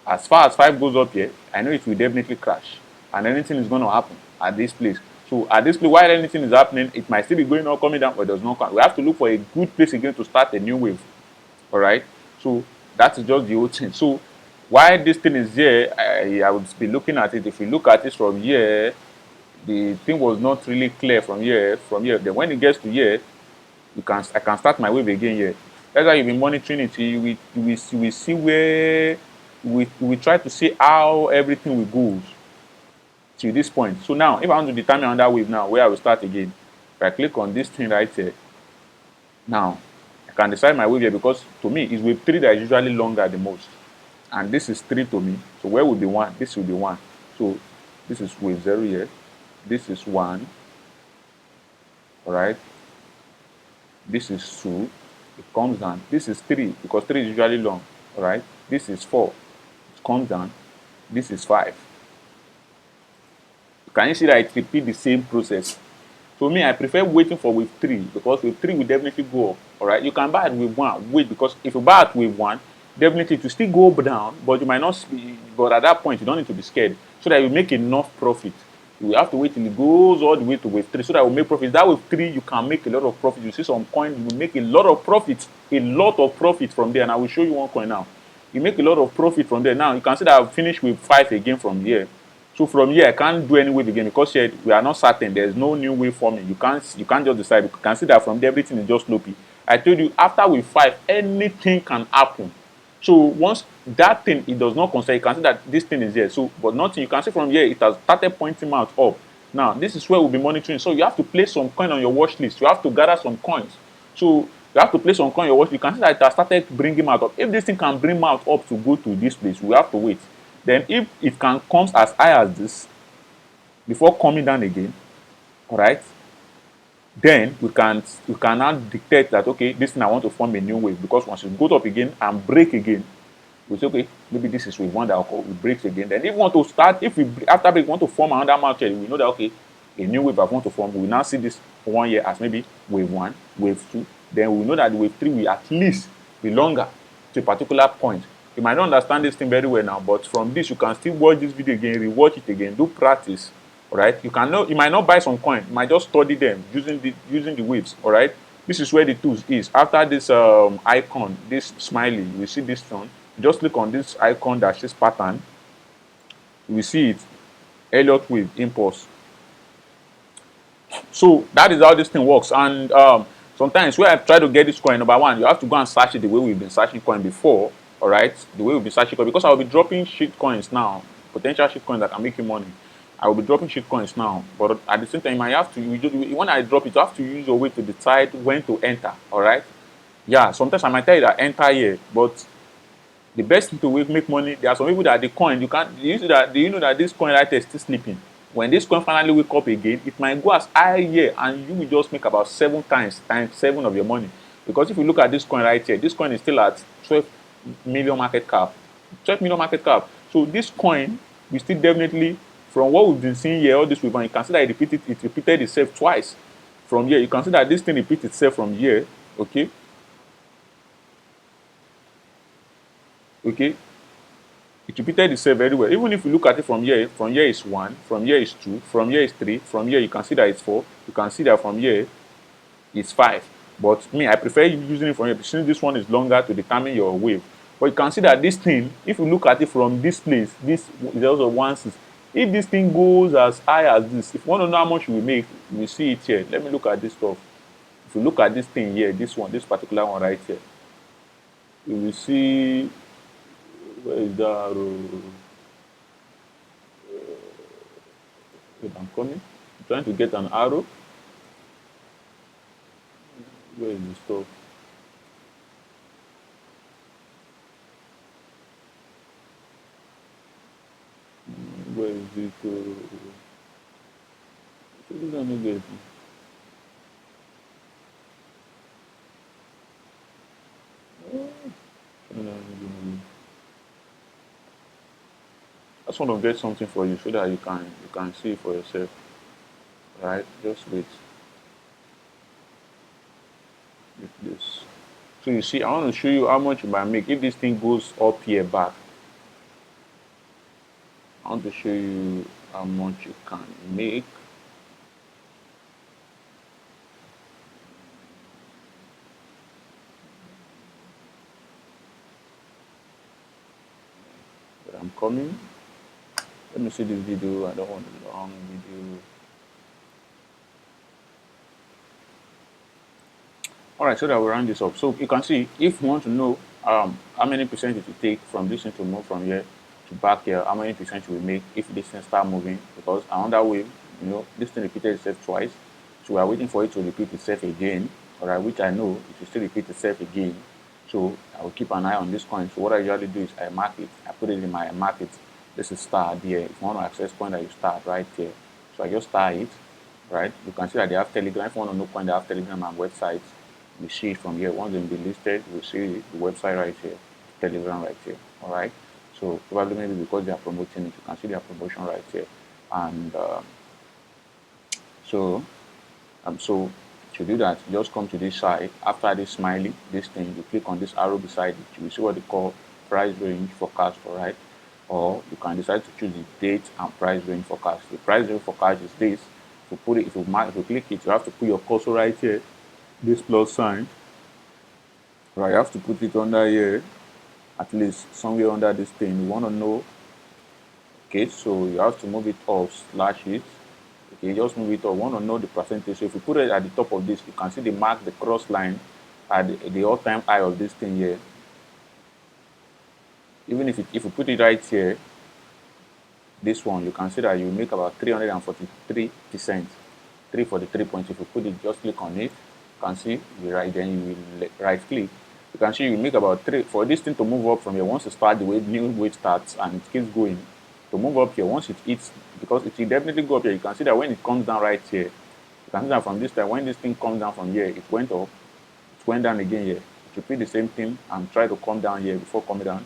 as far as 5 goes up here, I know it will definitely crash and anything is going to happen at this place. So at this place, while anything is happening, it might still be going up, coming down, but it does not come. We have to look for a good place again to start a new wave. All right, so that is just the whole thing. So why this thing is here, I would be looking at it. If you look at it from here, the thing was not really clear from here. Then when it gets to here, I can start my wave again here. That's why you've been monitoring it. You will see where we try to see how everything will go to this point. So now, if I want to determine another wave now, where I will start again, if I click on this thing right here, now I can decide my wave here, because to me it's wave 3 that is usually longer the most, and this is 3 to me. So where will be 1? This will be 1. So this is wave 0 here. This is 1. All right. This is 2. It comes down. This is 3 because 3 is usually long. All right. This is 4. It comes down. This is 5. Can you see that it repeats the same process? To me, I prefer waiting for wave 3, because wave 3 will definitely go up. All right. You can buy at wave 1. Wait, because if you buy at wave 1, definitely it will still go down, but you might not. But at that point, you don't need to be scared, so that you make enough profit. You will have to wait till it goes all the way to wave 3, so that will make profit. That wave 3, you can make a lot of profit. You see some coins, you will make a lot of profit from there. And I will show you one coin now. You make a lot of profit from there. Now you can see that I've finished with 5 again from here. So from here, I can't do any wave again, because here we are not certain. There's no new wave forming. You can't just decide. You can see that from there, everything is just sloppy. I told you, after wave 5, anything can happen. So once that thing, it does not consider, you can see that this thing is here. So, but nothing, you can see from here, it has started pointing out up. Now, this is where we'll be monitoring. So you have to place some coin on your watch list. You have to gather some coins. So you have to place some coin on your watch list. You can see that it has started bringing out up. If this thing can bring out up to go to this place, we have to wait. Then if it can comes as high as this before coming down again, all right, then we can now dictate that, okay, this thing I want to form a new wave, because once it goes up again and break again, we say, okay, maybe this is wave 1 that will break again. Then if we want to start, if we after break want to form another market, we know that, okay, a new wave I want to form. We now see this one here as maybe wave 1, wave 2. Then we know that wave 3 will at least be longer to a particular point. You might not understand this thing very well now, but from this you can still watch this video again, rewatch it again, do practice. All right, you might not buy some coin, you might just study them using the waves. All right, this is where the tools is. After this icon, this smiley, you see this one. Just click on this icon that says pattern. You will see it, Elliott wave impulse. So that is how this thing works. And sometimes where I try to get this coin, number one, you have to go and search it the way we've been searching coin before. All right, the way we've been searching coin, because I will be dropping shit coins now, potential shit coins that can make you money. I will be dropping shit coins now, but at the same time, I have to. When I drop it, you have to use your way to decide when to enter. All right, yeah. Sometimes I might tell you that enter here, but the best thing to make money, there are some people that the coin you can't. Do you know that this coin right here is still sleeping? When this coin finally wake up again, it might go as high here, and you will just make about 7 times 7 of your money. Because if you look at this coin right here, this coin is still at 12 million market cap. 12 million market cap. So this coin will still definitely, from what we've been seeing here all this week, and you can see that it repeated itself twice. From here, you can see that this thing repeats itself from here. Okay. Okay. It repeated itself very well. Even if you look at it from here is 1, from here is 2, from here is 3, from here you can see that it's 4, you can see that from here it's 5. But me, I prefer using it from here since this one is longer to determine your wave. But you can see that this thing, if you look at it from this place, this is also 1/6. If this thing goes as high as this, if you want to know how much we make, we see it here. Let me look at this stuff. If you look at this thing here, this one, this particular one right here, you will see, where is that arrow? Wait, I'm coming. I'm trying to get an arrow. Where is the stuff? Where is it? Let me get it. I just want to get something for you so that you can see it for yourself. Right? Just wait. With this. So you see, I want to show you how much you might make if this thing goes up here back. I want to show you how much you can make. But I'm coming. Let me see this video. I don't want a long video. All right, so that we round this up. So you can see if you want to know how many percent it will take from this thing to move from here to back here, how many percent you will make if this thing start moving, because another wave, this thing repeated itself twice. So we are waiting for it to repeat itself again, all right, which I know it will still repeat itself again. So I will keep an eye on this coin. So what I usually do is I mark it, I put it in my market. This is star here. If you want to access coin that you start right here. So I just star it, right? You can see that they have Telegram. If you want to know coin, they have Telegram and websites. We see it from here. Once they be listed, we see the website right here, Telegram right here. All right. So probably maybe because they are promoting it, you can see their promotion right here. And so to do that, you just come to this side. After this smiley, this thing, you click on this arrow beside it. You will see what they call price range forecast. All right. Or you can decide to choose the date and price range forecast. The price range forecast is this. If you put it, if you click it, you have to put your cursor right here. This plus sign, right? You have to put it under here, at least somewhere under this thing. You want to know, okay? So you have to move it up, slash it, okay? Just move it up. You want to know the percentage. So if you put it at the top of this, you can see the mark, the cross line at the all-time high of this thing here. Even if you put it right here, this one, you can see that you make about 343%, 343 points. If you put it, just click on it. You can see then you will right click. You can see you make about 3 for this thing to move up from here. Once you start the wave, new wave starts and it keeps going to move up here. Once it hits, because it will definitely go up here. You can see that when it comes down right here, you can see that from this time when this thing comes down from here, it went up, it went down again here. It repeat the same thing and try to come down here before coming down.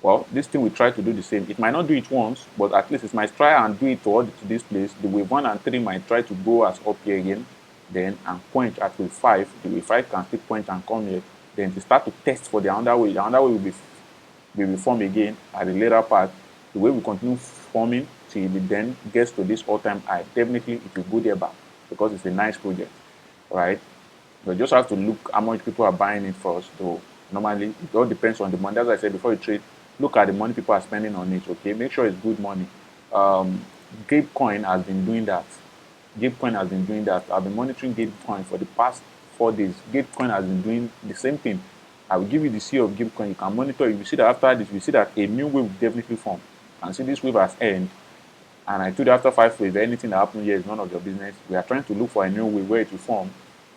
Well, this thing will try to do the same. It might not do it once, but at least it might try and do it to this place. The wave 1 and 3 might try to go as up here again, then and point at wave 5. The wave 5 can still point and come here. Then to start to test for the other way. The other way will be formed again at the later part. The wave will continue forming till it then gets to this all-time high. Definitely, it will go there back because it's a nice project, right? You just have to look how much people are buying it first. So normally, it all depends on the money. As I said before you trade, look at the money people are spending on it. Okay, make sure it's good money. Gabecoin has been doing that. Gabecoin has been doing that. I've been monitoring Gabecoin for the past 4 days. Gabecoin has been doing the same thing. I will give you the CEO of Gabecoin. You can monitor. You will see that after this, you see that a new wave will definitely form. And see this wave has ended. And I told you after 5 waves, anything that happened here is none of your business. We are trying to look for a new way where it will form.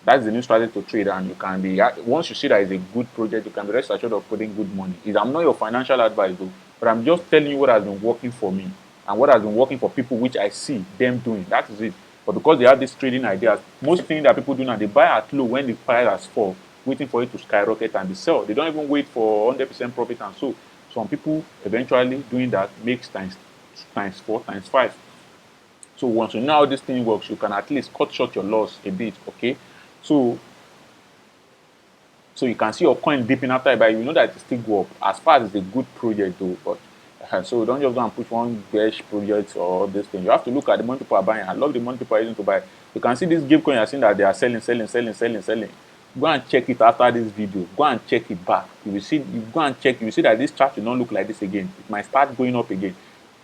That's the new strategy to trade, and you can be, once you see that it's a good project, you can be rest assured of putting good money. I'm not your financial advice though, but I'm just telling you what has been working for me and what has been working for people which I see them doing. That is it. But because they have these trading ideas, most things that people do now, they buy at low when the price has fall, waiting for it to skyrocket and they sell. They don't even wait for 100% profit, and so some people eventually doing that makes times 4, times 5. So once you know how this thing works, you can at least cut short your loss a bit, okay? So you can see your coin dipping after, but you know that it still go up. As far as it's a good project though, but So don't just go and push one bearish project or this thing. You have to look at the money people are buying. I love the money people are using to buy. You can see this Gabecoin, you're seeing that they are selling. Go and check it after this video. Go and check it back. You will see, you go and check, you will see that this chart will not look like this again. It might start going up again.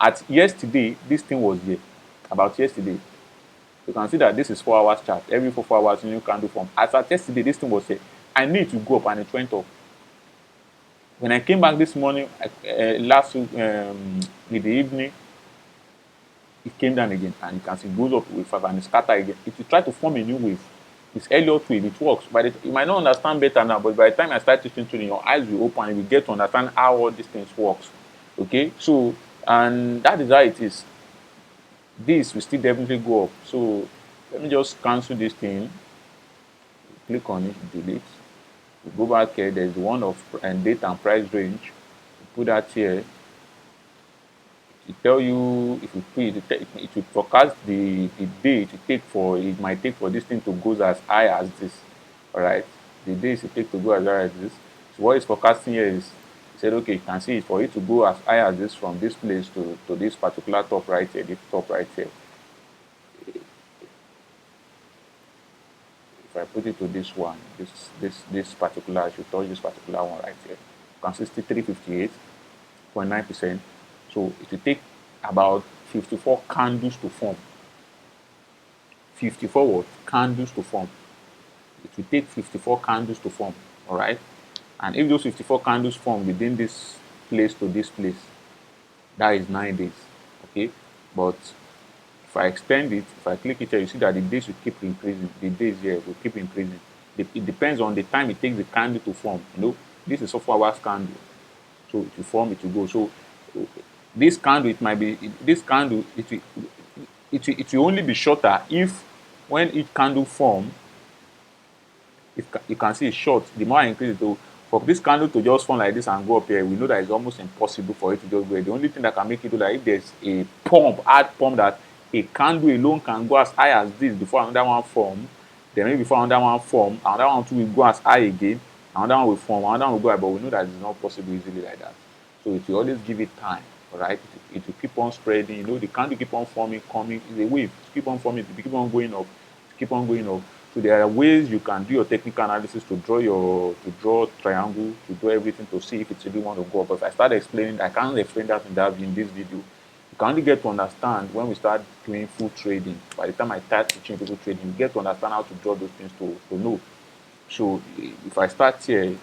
At yesterday, this thing was here. About yesterday. You can see that this is 4 hours chart. Every 4 hours, new candle form. As at yesterday, this thing was here. I need to go up and it went up. When I came back this morning, last week, in the evening, it came down again, and you can see it goes up with 5 and it scatter again. If you try to form a new wave, it's Elliott wave, it works. You might not understand better now, but by the time I start teaching training, your eyes will open and you will get to understand how all these things works. Okay, so and that is how it is. This will still definitely go up. So let me just cancel this thing. Click on it, delete. We go back here. There's one of date and price range. Put that here. It tell you if you put it will forecast the day it might take for this thing to go as high as this. All right, the days it take to go as high as this. So what it's forecasting here is, it said okay, you can see it for it to go as high as this from this place to this particular top right here, this top right here. If I put it to this one, this particular, I should touch this particular one right here. You can see 358.9%. So it will take about 54 candles to form. 54 what? Candles to form. It will take 54 candles to form. All right. And if those 54 candles form within this place to this place, that is 9 days. Okay. But if I extend it, if I click it here, you see that the days will keep increasing. The days here will keep increasing. It depends on the time it takes the candle to form. You know, this is a 4 hours candle. So it will form, it will go. So this candle, it might be, this candle, it will only be shorter if when each candle form, if you can see it's short, the more I increase it, so for this candle to just form like this and go up here, we know that it's almost impossible for it to just go here. The only thing that can make it do that, if there's a pump, hard pump, that a candle alone can go as high as this before another one form, then maybe before another one form, another one too will go as high again, another one will form, another one will go high, but we know that it's not possible easily like that. So it will always give it time. All right, it will keep on spreading. You know, the candle keep on forming, coming. It's a wave. It keep on forming. It keep on going up. It keep on going up. So there are ways you can do your technical analysis to draw triangle, to draw everything to see if it's really want to go up. But if I start explaining, I can't explain that in this video. You can only get to understand when we start doing full trading. By the time I start teaching people trading, you get to understand how to draw those things to know. So if I start here,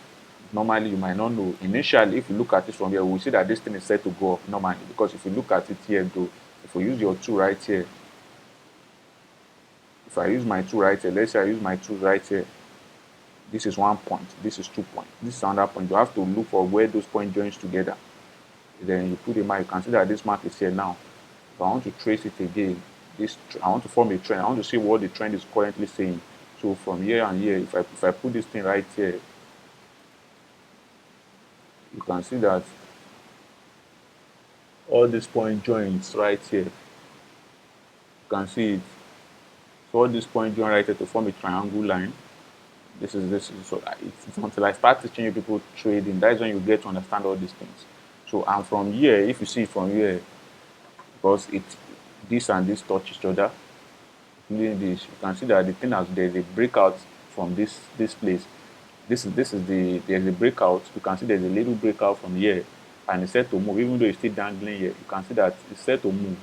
normally you might not know. Initially, if you look at it from here, we'll see that this thing is set to go up normally. Because if you look at it here though, if we use your tool right here, if I use my tool right here, let's say I use my tool right here, this is 1 point, this is 2 points, this is another point. You have to look for where those points joins together. Then you put a mark, you can see that this mark is here now. If I want to trace it again, I want to form a trend, I want to see what the trend is currently saying. So from here and here, if I put this thing right here, you can see that all these point joins right here. You can see it. So all these point join right here to form a triangle line. This is so it's until I start teaching you people trading, that is when you get to understand all these things. So and from here, if you see it from here, because this and this touch each other, including this, you can see that the thing there's a breakout from this place. There's a breakout. You can see there's a little breakout from here, and it's set to move. Even though it's still dangling here, you can see that it's set to move.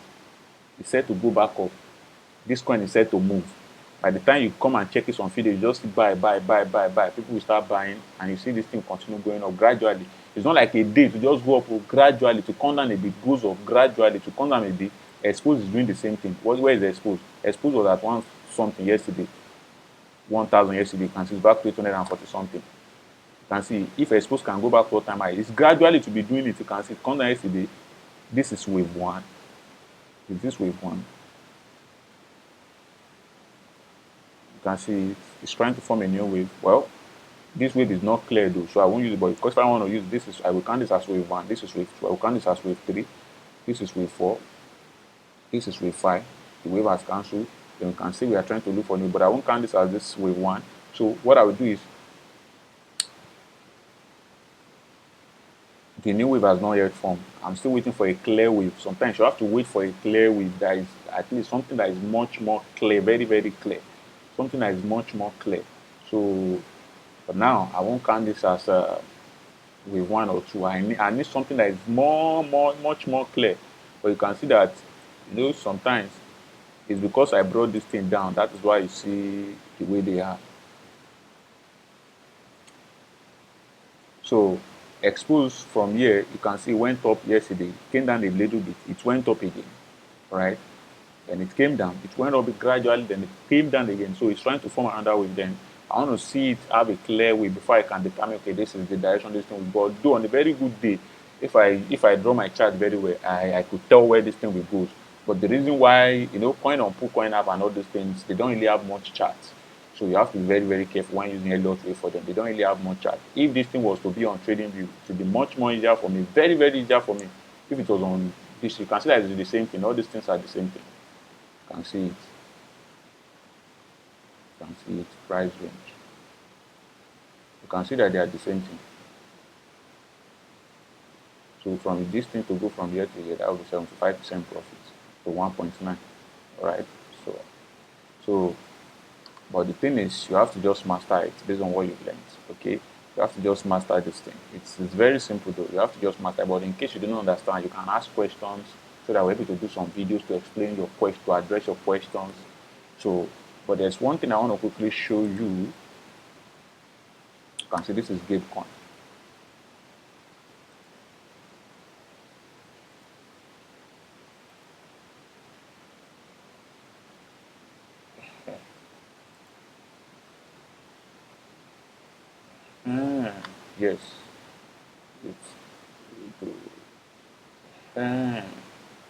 It's set to go back up. This coin is set to move. By the time you come and check it on video, you just buy. People will start buying, and you see this thing continue going up gradually. It's not like a day to just go up gradually to come down a bit, goes up gradually to come down a bit. Expose is doing the same thing. Where is the expose? Expose was at one something yesterday. 1,000 yesterday. You can see it's back to 840 something. You can see if expose can go back to all time high, it's gradually to be doing it. You can see it come down yesterday. This is wave 1. Is this wave 1? You can see it's trying to form a new wave. Well, this wave is not clear though, so I won't use it. But because if I want to use this, I will count this as wave 1. This is wave 2. I will count this as wave 3. This is wave 4. This is wave 5. The wave has cancelled. Then you can see we are trying to look for new, but I won't count this as this wave 1. So what I will do is The new wave has not yet formed. I'm still waiting for a clear wave. Sometimes you have to wait for a clear wave that is at least something that is much more clear, very, very clear. Something that is much more clear. So, but now I won't count this as wave one or two. I need something that is much more clear. But you can see that, sometimes it's because I brought this thing down. That is why you see the way they are. So exposed from here, you can see went up yesterday, came down a little bit, it went up again, right? Then it came down, it went up gradually, then it came down again. So it's trying to form another wave. Then I want to see it have a clear way before I can determine, okay, this is the direction this thing will go. Though on a very good day, if I draw my chart very well, I could tell where this thing will go. But the reason why, coin on pool, coin app and all these things, they don't really have much charts. So you have to be very, very careful when using Elliott wave for them. They don't really have much chart. If this thing was to be on TradingView, it would be much more easier for me, very, very easier for me. If it was on this, you can see that it's the same thing. All these things are the same thing. You can see it. You can see it. Price range. You can see that they are the same thing. So from this thing to go from here to here, that will be 75% profit to 1.9. All right. So, but the thing is, you have to just master it based on what you've learned. Okay. You have to just master this thing. It's very simple though. You have to just master. But in case you don't understand, you can ask questions so that we're able to do some videos to explain your question, to address your questions. So, but there's one thing I want to quickly show you. You can see this is Gabecoin. Yes, it's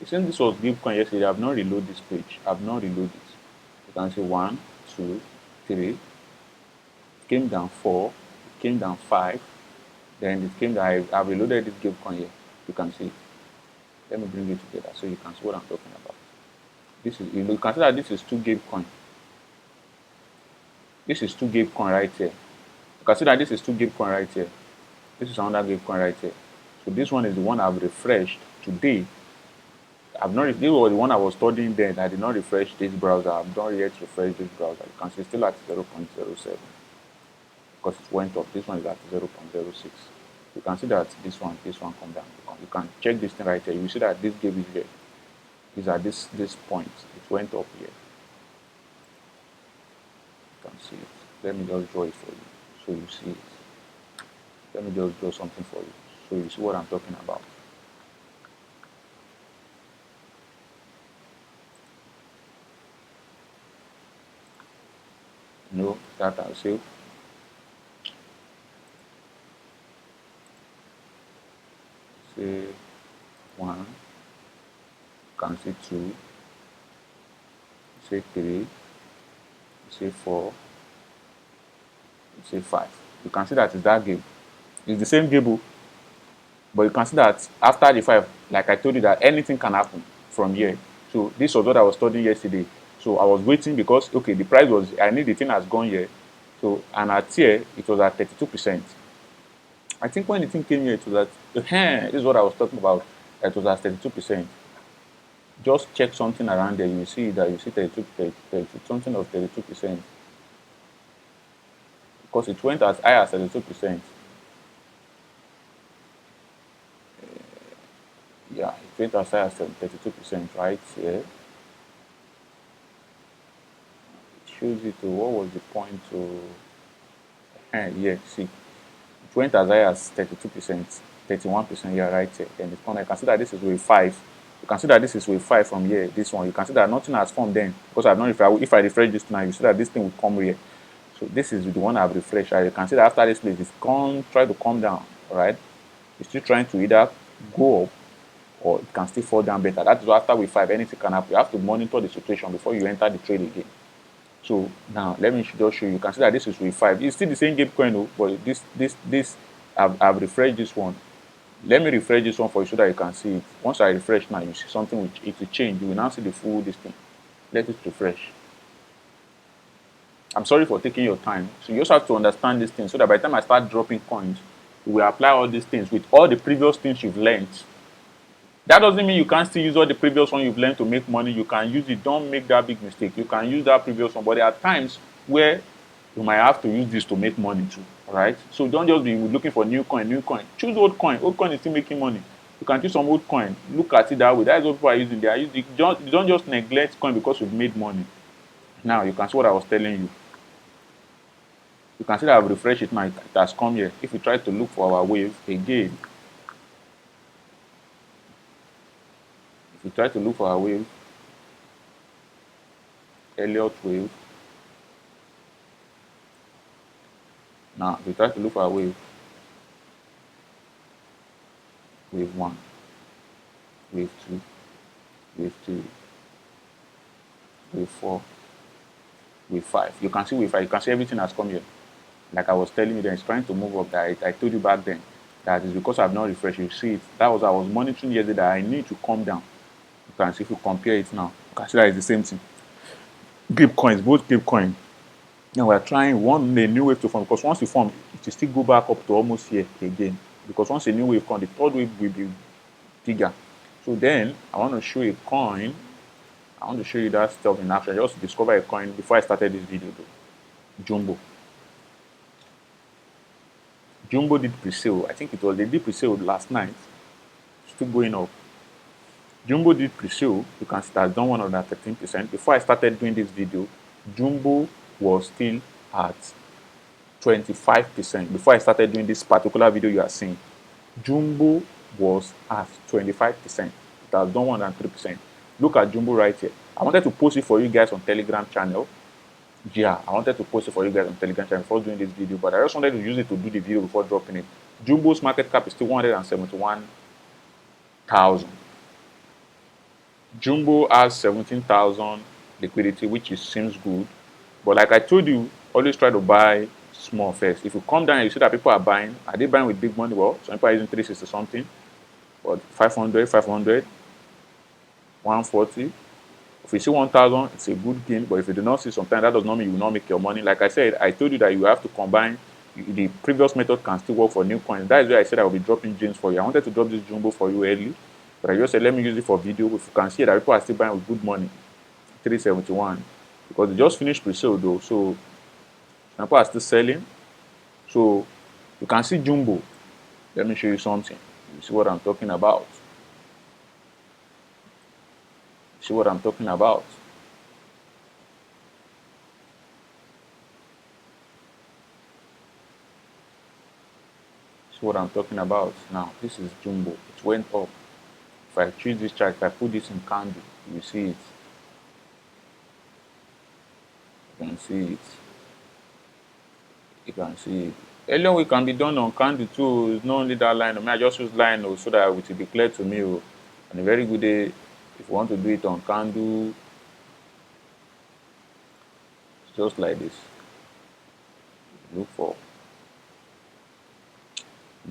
since this was Gabecoin yesterday, I've not reloaded this page. I've not reloaded it. You can see 1, 2, 3. It came down 4. It came down 5. Then it came down. I've reloaded this Gabecoin here. You can see. Let me bring it together so you can see what I'm talking about. This is, you can see that this is 2 Gabecoin. This is 2 Gabecoin right here. You can see that this is 2 Gabecoin right here. This is another Gabecoin right here. So this one is the one I've refreshed today. I've not. This was the one I was studying then. I did not refresh this browser. I've not yet refreshed this browser. You can see it's still at 0.07 because it went up. This one is at 0.06. You can see that this one come down. You can check this thing right here. You see that this gave is here. Is at this point. It went up here. You can see it. Let me just draw it for you so you see it. Let me just draw something for you so you see what I'm talking about. That I'll say. Say 1, you can see 2, say 3, say 4, say 5. You can see that it's that game. It's the same game, but you can see that after the 5, like I told you, that anything can happen from here. So this was what I was studying yesterday. So I was waiting because, okay, the price was, I need the thing has gone here. So, and at here, it was at 32%. I think when the thing came here, it was at, this is what I was talking about, it was at 32%. Just check something around there, you see that you see 32, something of 32%. Because it went as high as 32%. Yeah, it went as high as 32% right here. It shows you to what was the point to, yeah, see. It went as high as 32%, 31%, yeah, right here. Then it's I can see that this is wave 5. You can see that this is wave 5 from here, this one. You can see that nothing has formed then. Because I've not, if I refresh this now, you see that this thing will come here. So this is the one I've refreshed. Right? You can see that after this place, it's try to come down, all right? It's still trying to either go up or it can still fall down better. That is why after wave 5, anything can happen. You have to monitor the situation before you enter the trade again. So now let me just show you. You can see that this is wave 5. It's still the same Gabecoin, but this I've refreshed this one. Let me refresh this one for you so that you can see it. Once I refresh now, you see something which it will change. You will now see the full this thing. Let it refresh. I'm sorry for taking your time. So you also have to understand this thing so that by the time I start dropping coins, You will apply all these things with all the previous things you've learned. That doesn't mean you can't still use all the previous one you've learned to make money. You can use it. Don't make that big mistake. You can use that previous one, but there are times where you might have to use this to make money too. All right. So don't just be looking for new coin, new coin. Choose old coin. Old coin is still making money. You can choose some old coin. Look at it that way. That is what people are using. They are using. Don't just neglect coin because you've made money. Now you can see what I was telling you. You can see that I've refreshed it now. It has come here. If we try to look for our wave again, if we try to look for our wave, Elliott wave. Now, if we try to look for our wave 1, wave 2, wave 3, wave 4, wave 5. You can see wave 5. You can see everything has come here. Like I was telling you, then it's trying to move up. That I told you back then that is because I've not refreshed. You see it. That was I was monitoring yesterday that I need to come down. You can see if you compare it now. You can see that it's the same thing. Gabecoins, both Gabecoin. Now we're trying one a new wave to form, because once you form, it will still go back up to almost here again. Because once a new wave comes, the third wave will be bigger. So then I want to show a coin. I want to show you that stuff in action. I just discovered a coin before I started this video though. Jumbo. Jumbo did pre-sale. I think they did pre-sale last night. Still going up. Jumbo did pre-sale. You can see that's done 113%. Before I started doing this video, Jumbo was still at 25%. Before I started doing this particular video you are seeing, Jumbo was at 25%. It has done 103%. Look at Jumbo right here. I wanted to post it for you guys on Telegram channel. Yeah, I wanted to post it for you guys on Telegram channel before doing this video, but I just wanted to use it to do the video before dropping it. Jumbo's market cap is still 171,000. Jumbo has 17,000 liquidity, which seems good. But like I told you, always try to buy small first. If you come down and you see that people are buying, are they buying with big money? Well, some people are using 360 something, but 500, 140. If you see 1,000, it's a good gain. But if you do not see sometimes, that does not mean you will not make your money. Like I said, I told you that you have to combine. The previous method can still work for new coins. That is why I said I will be dropping gems for you. I wanted to drop this Jumbo for you early, but I just said let me use it for video. If you can see that people are still buying with good money, 371, because they just finished pre-sale though, so people are still selling. So you can see Jumbo. Let me show you something. You see what I'm talking about. See what I'm talking about. See what I'm talking about. Now, this is Jumbo. It went up. If I choose this chart, if I put this in candle, you see it. You can see it. You can see it. Earlier we can be done on candle too. It's not only that line. I mean, I just use line so that it will be clear to me. On a very good day, if you want to do it on candle, it's just like this. Look for.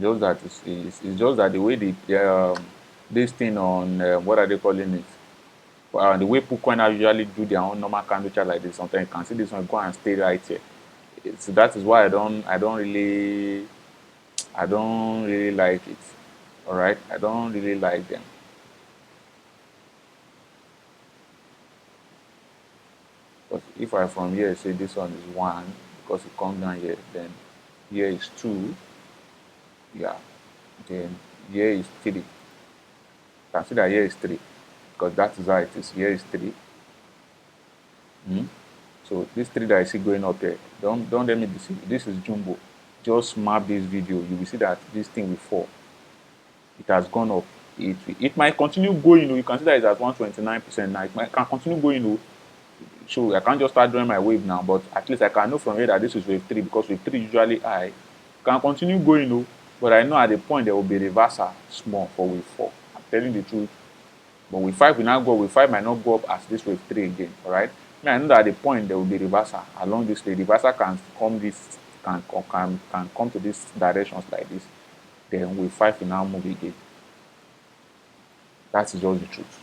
Just that it's just that the way this thing on what are they calling it? The way Bitcoin usually do their own normal candle chart like this. Sometimes you can see this one go and stay right here. So that is why I don't really like it. All right, I don't really like them. But if I from here say this one is 1 because it comes down here, then here is 2. Yeah, then here is 3. You can see that here is 3 because that is how it is. Here is 3. So this 3 that I see going up there, don't let me deceive you. This is Jumbo. Just map this video. You will see that this thing will fall. It has gone up. It might continue going. You can see that it's at 129% now. It can continue going. So I can't just start drawing my wave now, but at least I can know from here that this is wave 3 because wave 3 usually high. Can continue going, but I know at the point there will be a reversal small for wave 4. I'm telling the truth. But wave 5 will not go. Wave 5 might not go up as this wave 3 again. All right. I know that at the point there will be reversal along this way. Reversal can come to these directions like this. Then wave 5 will now move again. That is just the truth.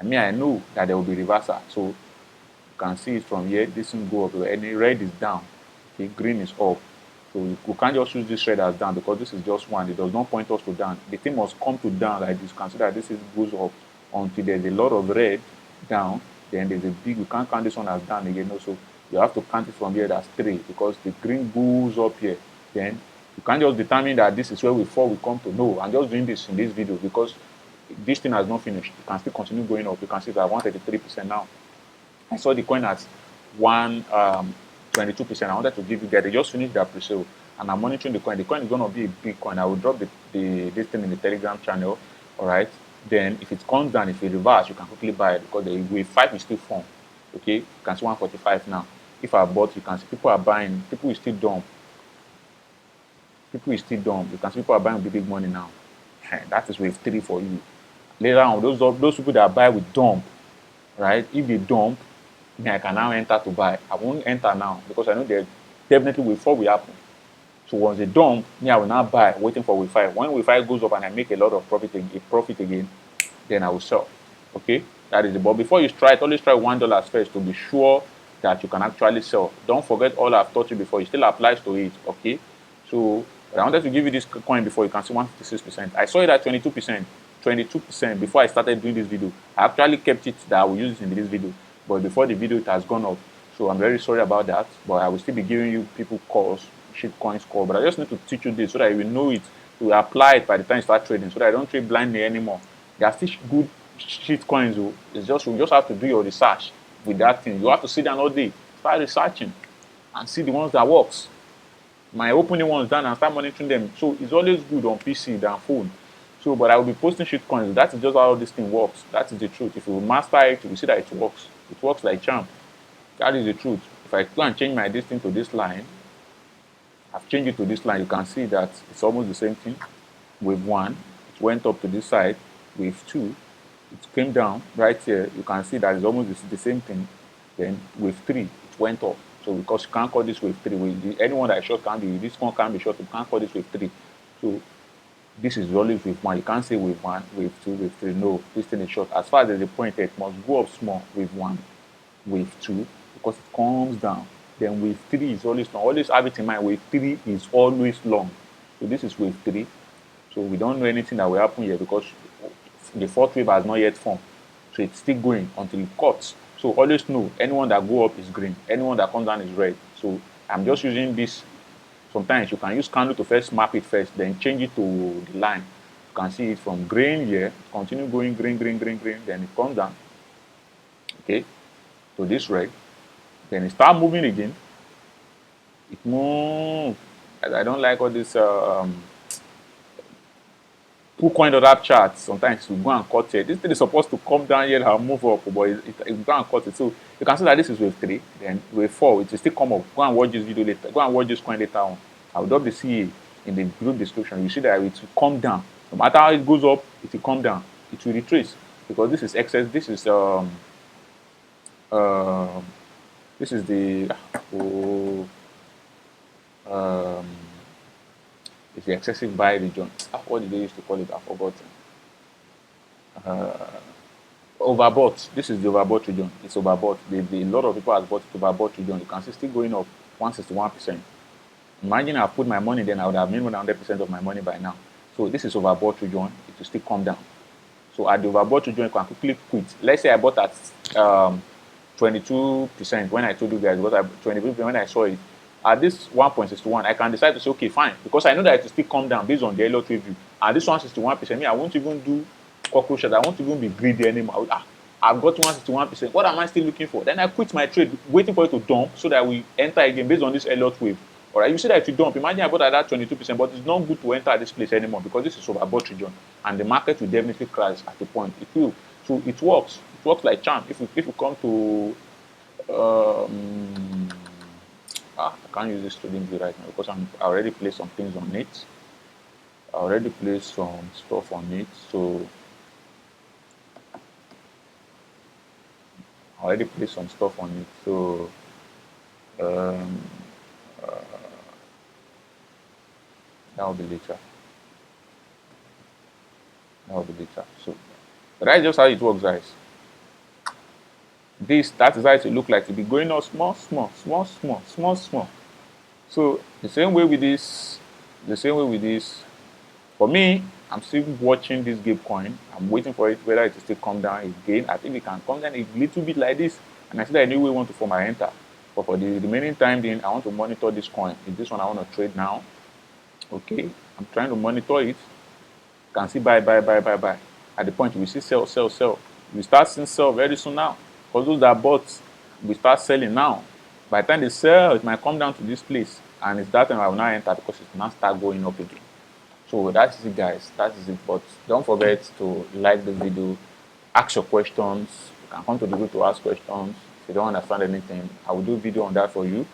I know that there will be reversal. So you can see it from here. This will go up. Any red is down. Okay, green is up. So you can't just use this thread as down because this is just one. It does not point us to down. The thing must come to down like this. Consider this is goes up until there's a lot of red down. Then there's a big, you can't count this one as down again. Also, you have to count it from here as 3 because the green goes up here. Then you can't just determine that this is where we fall, we come to. No, I'm just doing this in this video because this thing has not finished. You can still continue going up. You can see that 133% now. I saw the coin at 22%. I wanted to give you guys. They just finished their pre-sale, and I'm monitoring the coin. The coin is going to be a big coin. I will drop this thing in the Telegram channel. All right. Then if it comes down, if it reverse, you can quickly buy it because the wave 5 is still formed. Okay, you can see 145 now. If I bought, you can see people are buying. People is still dumb. People is still dumb. You can see people are buying with big money now. That is wave 3 for you. Later on, those people that buy with dump, right? If they dump, I can now enter to buy. I won't enter now because I know there definitely wave 4 will happen. So once they dump, I will now buy, waiting for wave 5. When wave 5 goes up and I make a lot of profit again, then I will sell. Okay, that is it. But before you try it, always try $1 first to be sure that you can actually sell. Don't forget all I've taught you before. It still applies to it. Okay, so I wanted to give you this coin before. You can see 156%. I saw it at 22% before I started doing this video. I actually kept it that I will use it in this video, but before the video it has gone up. So I'm very sorry about that, but I will still be giving you people calls, shitcoins call. But I just need to teach you this so that you will know it, to apply it by the time you start trading, so that I don't trade blindly anymore. There are still good shitcoins. It's just you just have to do your research with that thing. You have to sit down all day, start researching, and see the ones that works. My opening ones done and start monitoring them. So it's always good on PC than phone. So, but I will be posting shitcoins. That is just how this thing works. That is the truth. If you master it, you will see that it works. It works like champ. That is the truth. If I go and change my distance to this line, I've changed it to this line. You can see that it's almost the same thing. Wave 1, it went up to this side. Wave 2, it came down right here. You can see that it's almost the same thing. Then wave 3, it went up. So because you can't call this wave 3, anyone that is short can be, this one can be short, you can't call this wave 3. So this is always wave 1. You can't say wave 1, wave 2, wave 3. No, this thing is short. As far as there's a point, it must go up small. Wave 1, wave 2, because it comes down. Then wave 3 is always long. Always have it in mind, wave 3 is always long. So this is wave 3. So we don't know anything that will happen here because the fourth wave has not yet formed. So it's still going until it cuts. So always know, anyone that go up is green, anyone that comes down is red. So I'm just using this. Sometimes you can use candle to first map it first, then change it to the line. You can see it from green here, continue going green, green, green, green, then it comes down, okay, to this red. Then it start moving again. It moves. I don't like all this coin app charts. Sometimes you go and cut it. This thing is supposed to come down here and move up, but it go and cut it. So you can see that this is wave 3, then wave 4, it will still come up. Go and watch this video later. Go and watch this coin later on. I'll drop the CA in the group description. You see that it will come down. No matter how it goes up, it will come down. It will retrace because this is excess. This is the it's the excessive buy region. What did they used to call it? I've forgotten. Overbought. This is the overbought region. It's overbought. A lot of people have bought it overbought region. You can see still going up 161%. Imagine I put my money, then I would have made 100% of my money by now. So this is overbought region. It will still come down. So at the overbought region, you can quickly quit. Let's say I bought at 22% when I told you guys, because 22% when I saw it. At this 1.61, I can decide to say, okay, fine, because I know that it will still come down based on the Elliott review. And this 161%, me, I won't even do cockroaches. I won't even be greedy anymore. I've got 161%. What am I still looking for? Then I quit my trade, waiting for it to dump so that we enter again based on this Elliott wave. All right, you see that it will dump. Imagine I bought at that 22%, but it's not good to enter this place anymore because this is overbought region, and the market will definitely crash at the point. It will. So it works. It works like charm. If you come to I can't use this trading view right now because I already placed some things on it. I already placed some stuff on it, so I already placed some stuff on it. So that will be later. That will be later. So that's just how it works, guys. That is how it will look like. It will be going on small. So the same way with this, the same way with this. For me, I'm still watching this Gabecoin. I'm waiting for it whether it will still come down again. I think it can come down a little bit like this, and I see that anyway want to form my enter. But for the remaining time, then I want to monitor this coin. Is this one I want to trade now? Okay, I'm trying to monitor it. You can see buy, buy, buy, buy, buy. At the point you will see sell, sell, sell. You start seeing sell very soon now. Because those that bought will start selling now. By the time they sell, it might come down to this place. And it's that time I will now enter because it will now start going up again. So that is it, guys. That is it. But don't forget to like the video, ask your questions. You can come to the group to ask questions. If you don't understand anything, I will do a video on that for you.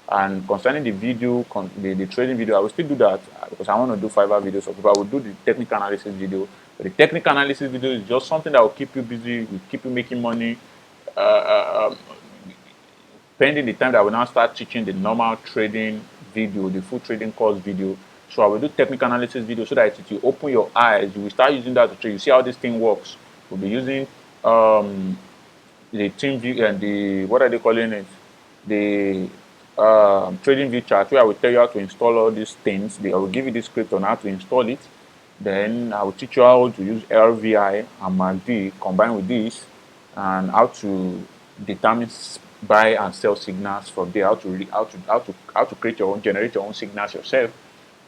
And concerning the video, the trading video, I will still do that because I want to do Fiverr videos for people. I will do the technical analysis video. But the technical analysis video is just something that will keep you busy, will keep you making money. Pending the time that I will now start teaching the normal trading video, the full trading course video. So I will do technical analysis video so that it will open your eyes. You will start using that to trade. You see how this thing works. We'll be using the team view and the, what are they calling it? The trading view chart, where I will tell you how to install all these things. I will give you the script on how to install it. Then I will teach you how to use LVI and MACD combined with this, and how to determine buy and sell signals from there. How to create your own, generate your own signals yourself.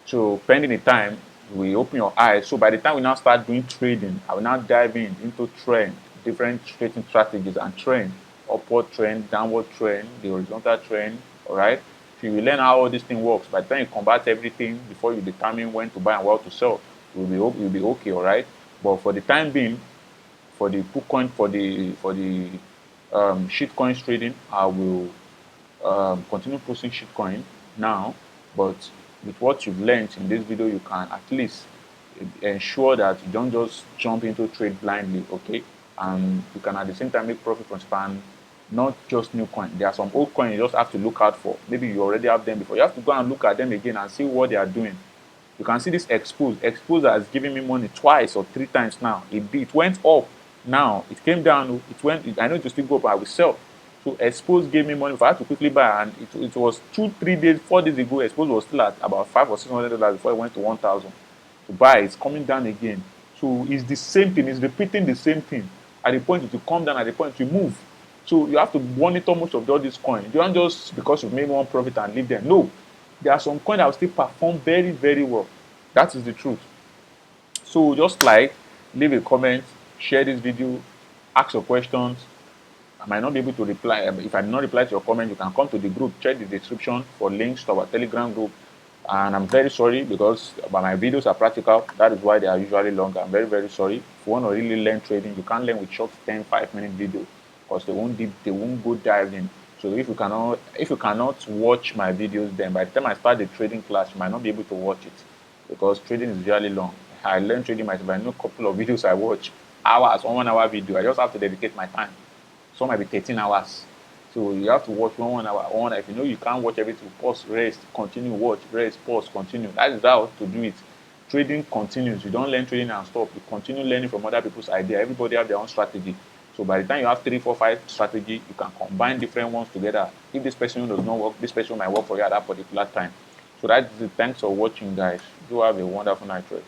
So pending the time, we open your eyes. So by the time we now start doing trading, I will now dive into trend, different trading strategies and trend, upward trend, downward trend, the horizontal trend. All right. So you learn how all this thing works. By the time you convert everything before you determine when to buy and what to sell, you'll be okay. All right. But for the time being, for the KuCoin, for the shitcoins trading, I will continue posting shitcoin now. But with what you've learned in this video, you can at least ensure that you don't just jump into trade blindly, okay? And you can at the same time make profit from span, not just new coin. There are some old coins you just have to look out for. Maybe you already have them before. You have to go and look at them again and see what they are doing. You can see this expose. Expose has given me money twice or 3 times now. It went up. Now it came down. It went. I know it will still go up. I will sell. So expose gave me money. If I had to quickly buy, and it was 2, 3 days, 4 days ago. Expose was still at about $500 or $600 before it went to 1,000. To buy, it's coming down again. So it's the same thing. It's repeating the same thing. At the point it will come down. At the point it will move. So you have to monitor most of all these coins. You don't just because you've made one profit and leave them. No, there are some coins that will still perform very, very well. That is the truth. So just like, leave a comment, share this video, ask your questions. I might not be able to reply. If I did not reply to your comment, you can come to the group, check the description for links to our Telegram group. And I'm very sorry because my videos are practical. That is why they are usually long. I'm very, very sorry. If you want to really learn trading, you can't learn with short 10, 5-minute videos because they won't go dive in. So if you cannot watch my videos, then by the time I start the trading class, you might not be able to watch it because trading is really long. I learned trading myself. I know a couple of videos I watch, hours, 1 hour video. I just have to dedicate my time. Some might be 13 hours. So you have to watch 1 hour. If you know you can't watch everything, pause, rest, continue, watch, rest, pause, continue. That is how to do it. Trading continues. You don't learn trading and stop. You continue learning from other people's idea. Everybody have their own strategy. So by the time you have 3, 4, 5 strategy, you can combine different ones together. If this person does not work, this person might work for you at that particular time. So that is it. Thanks for watching, guys. Do have a wonderful night, trade.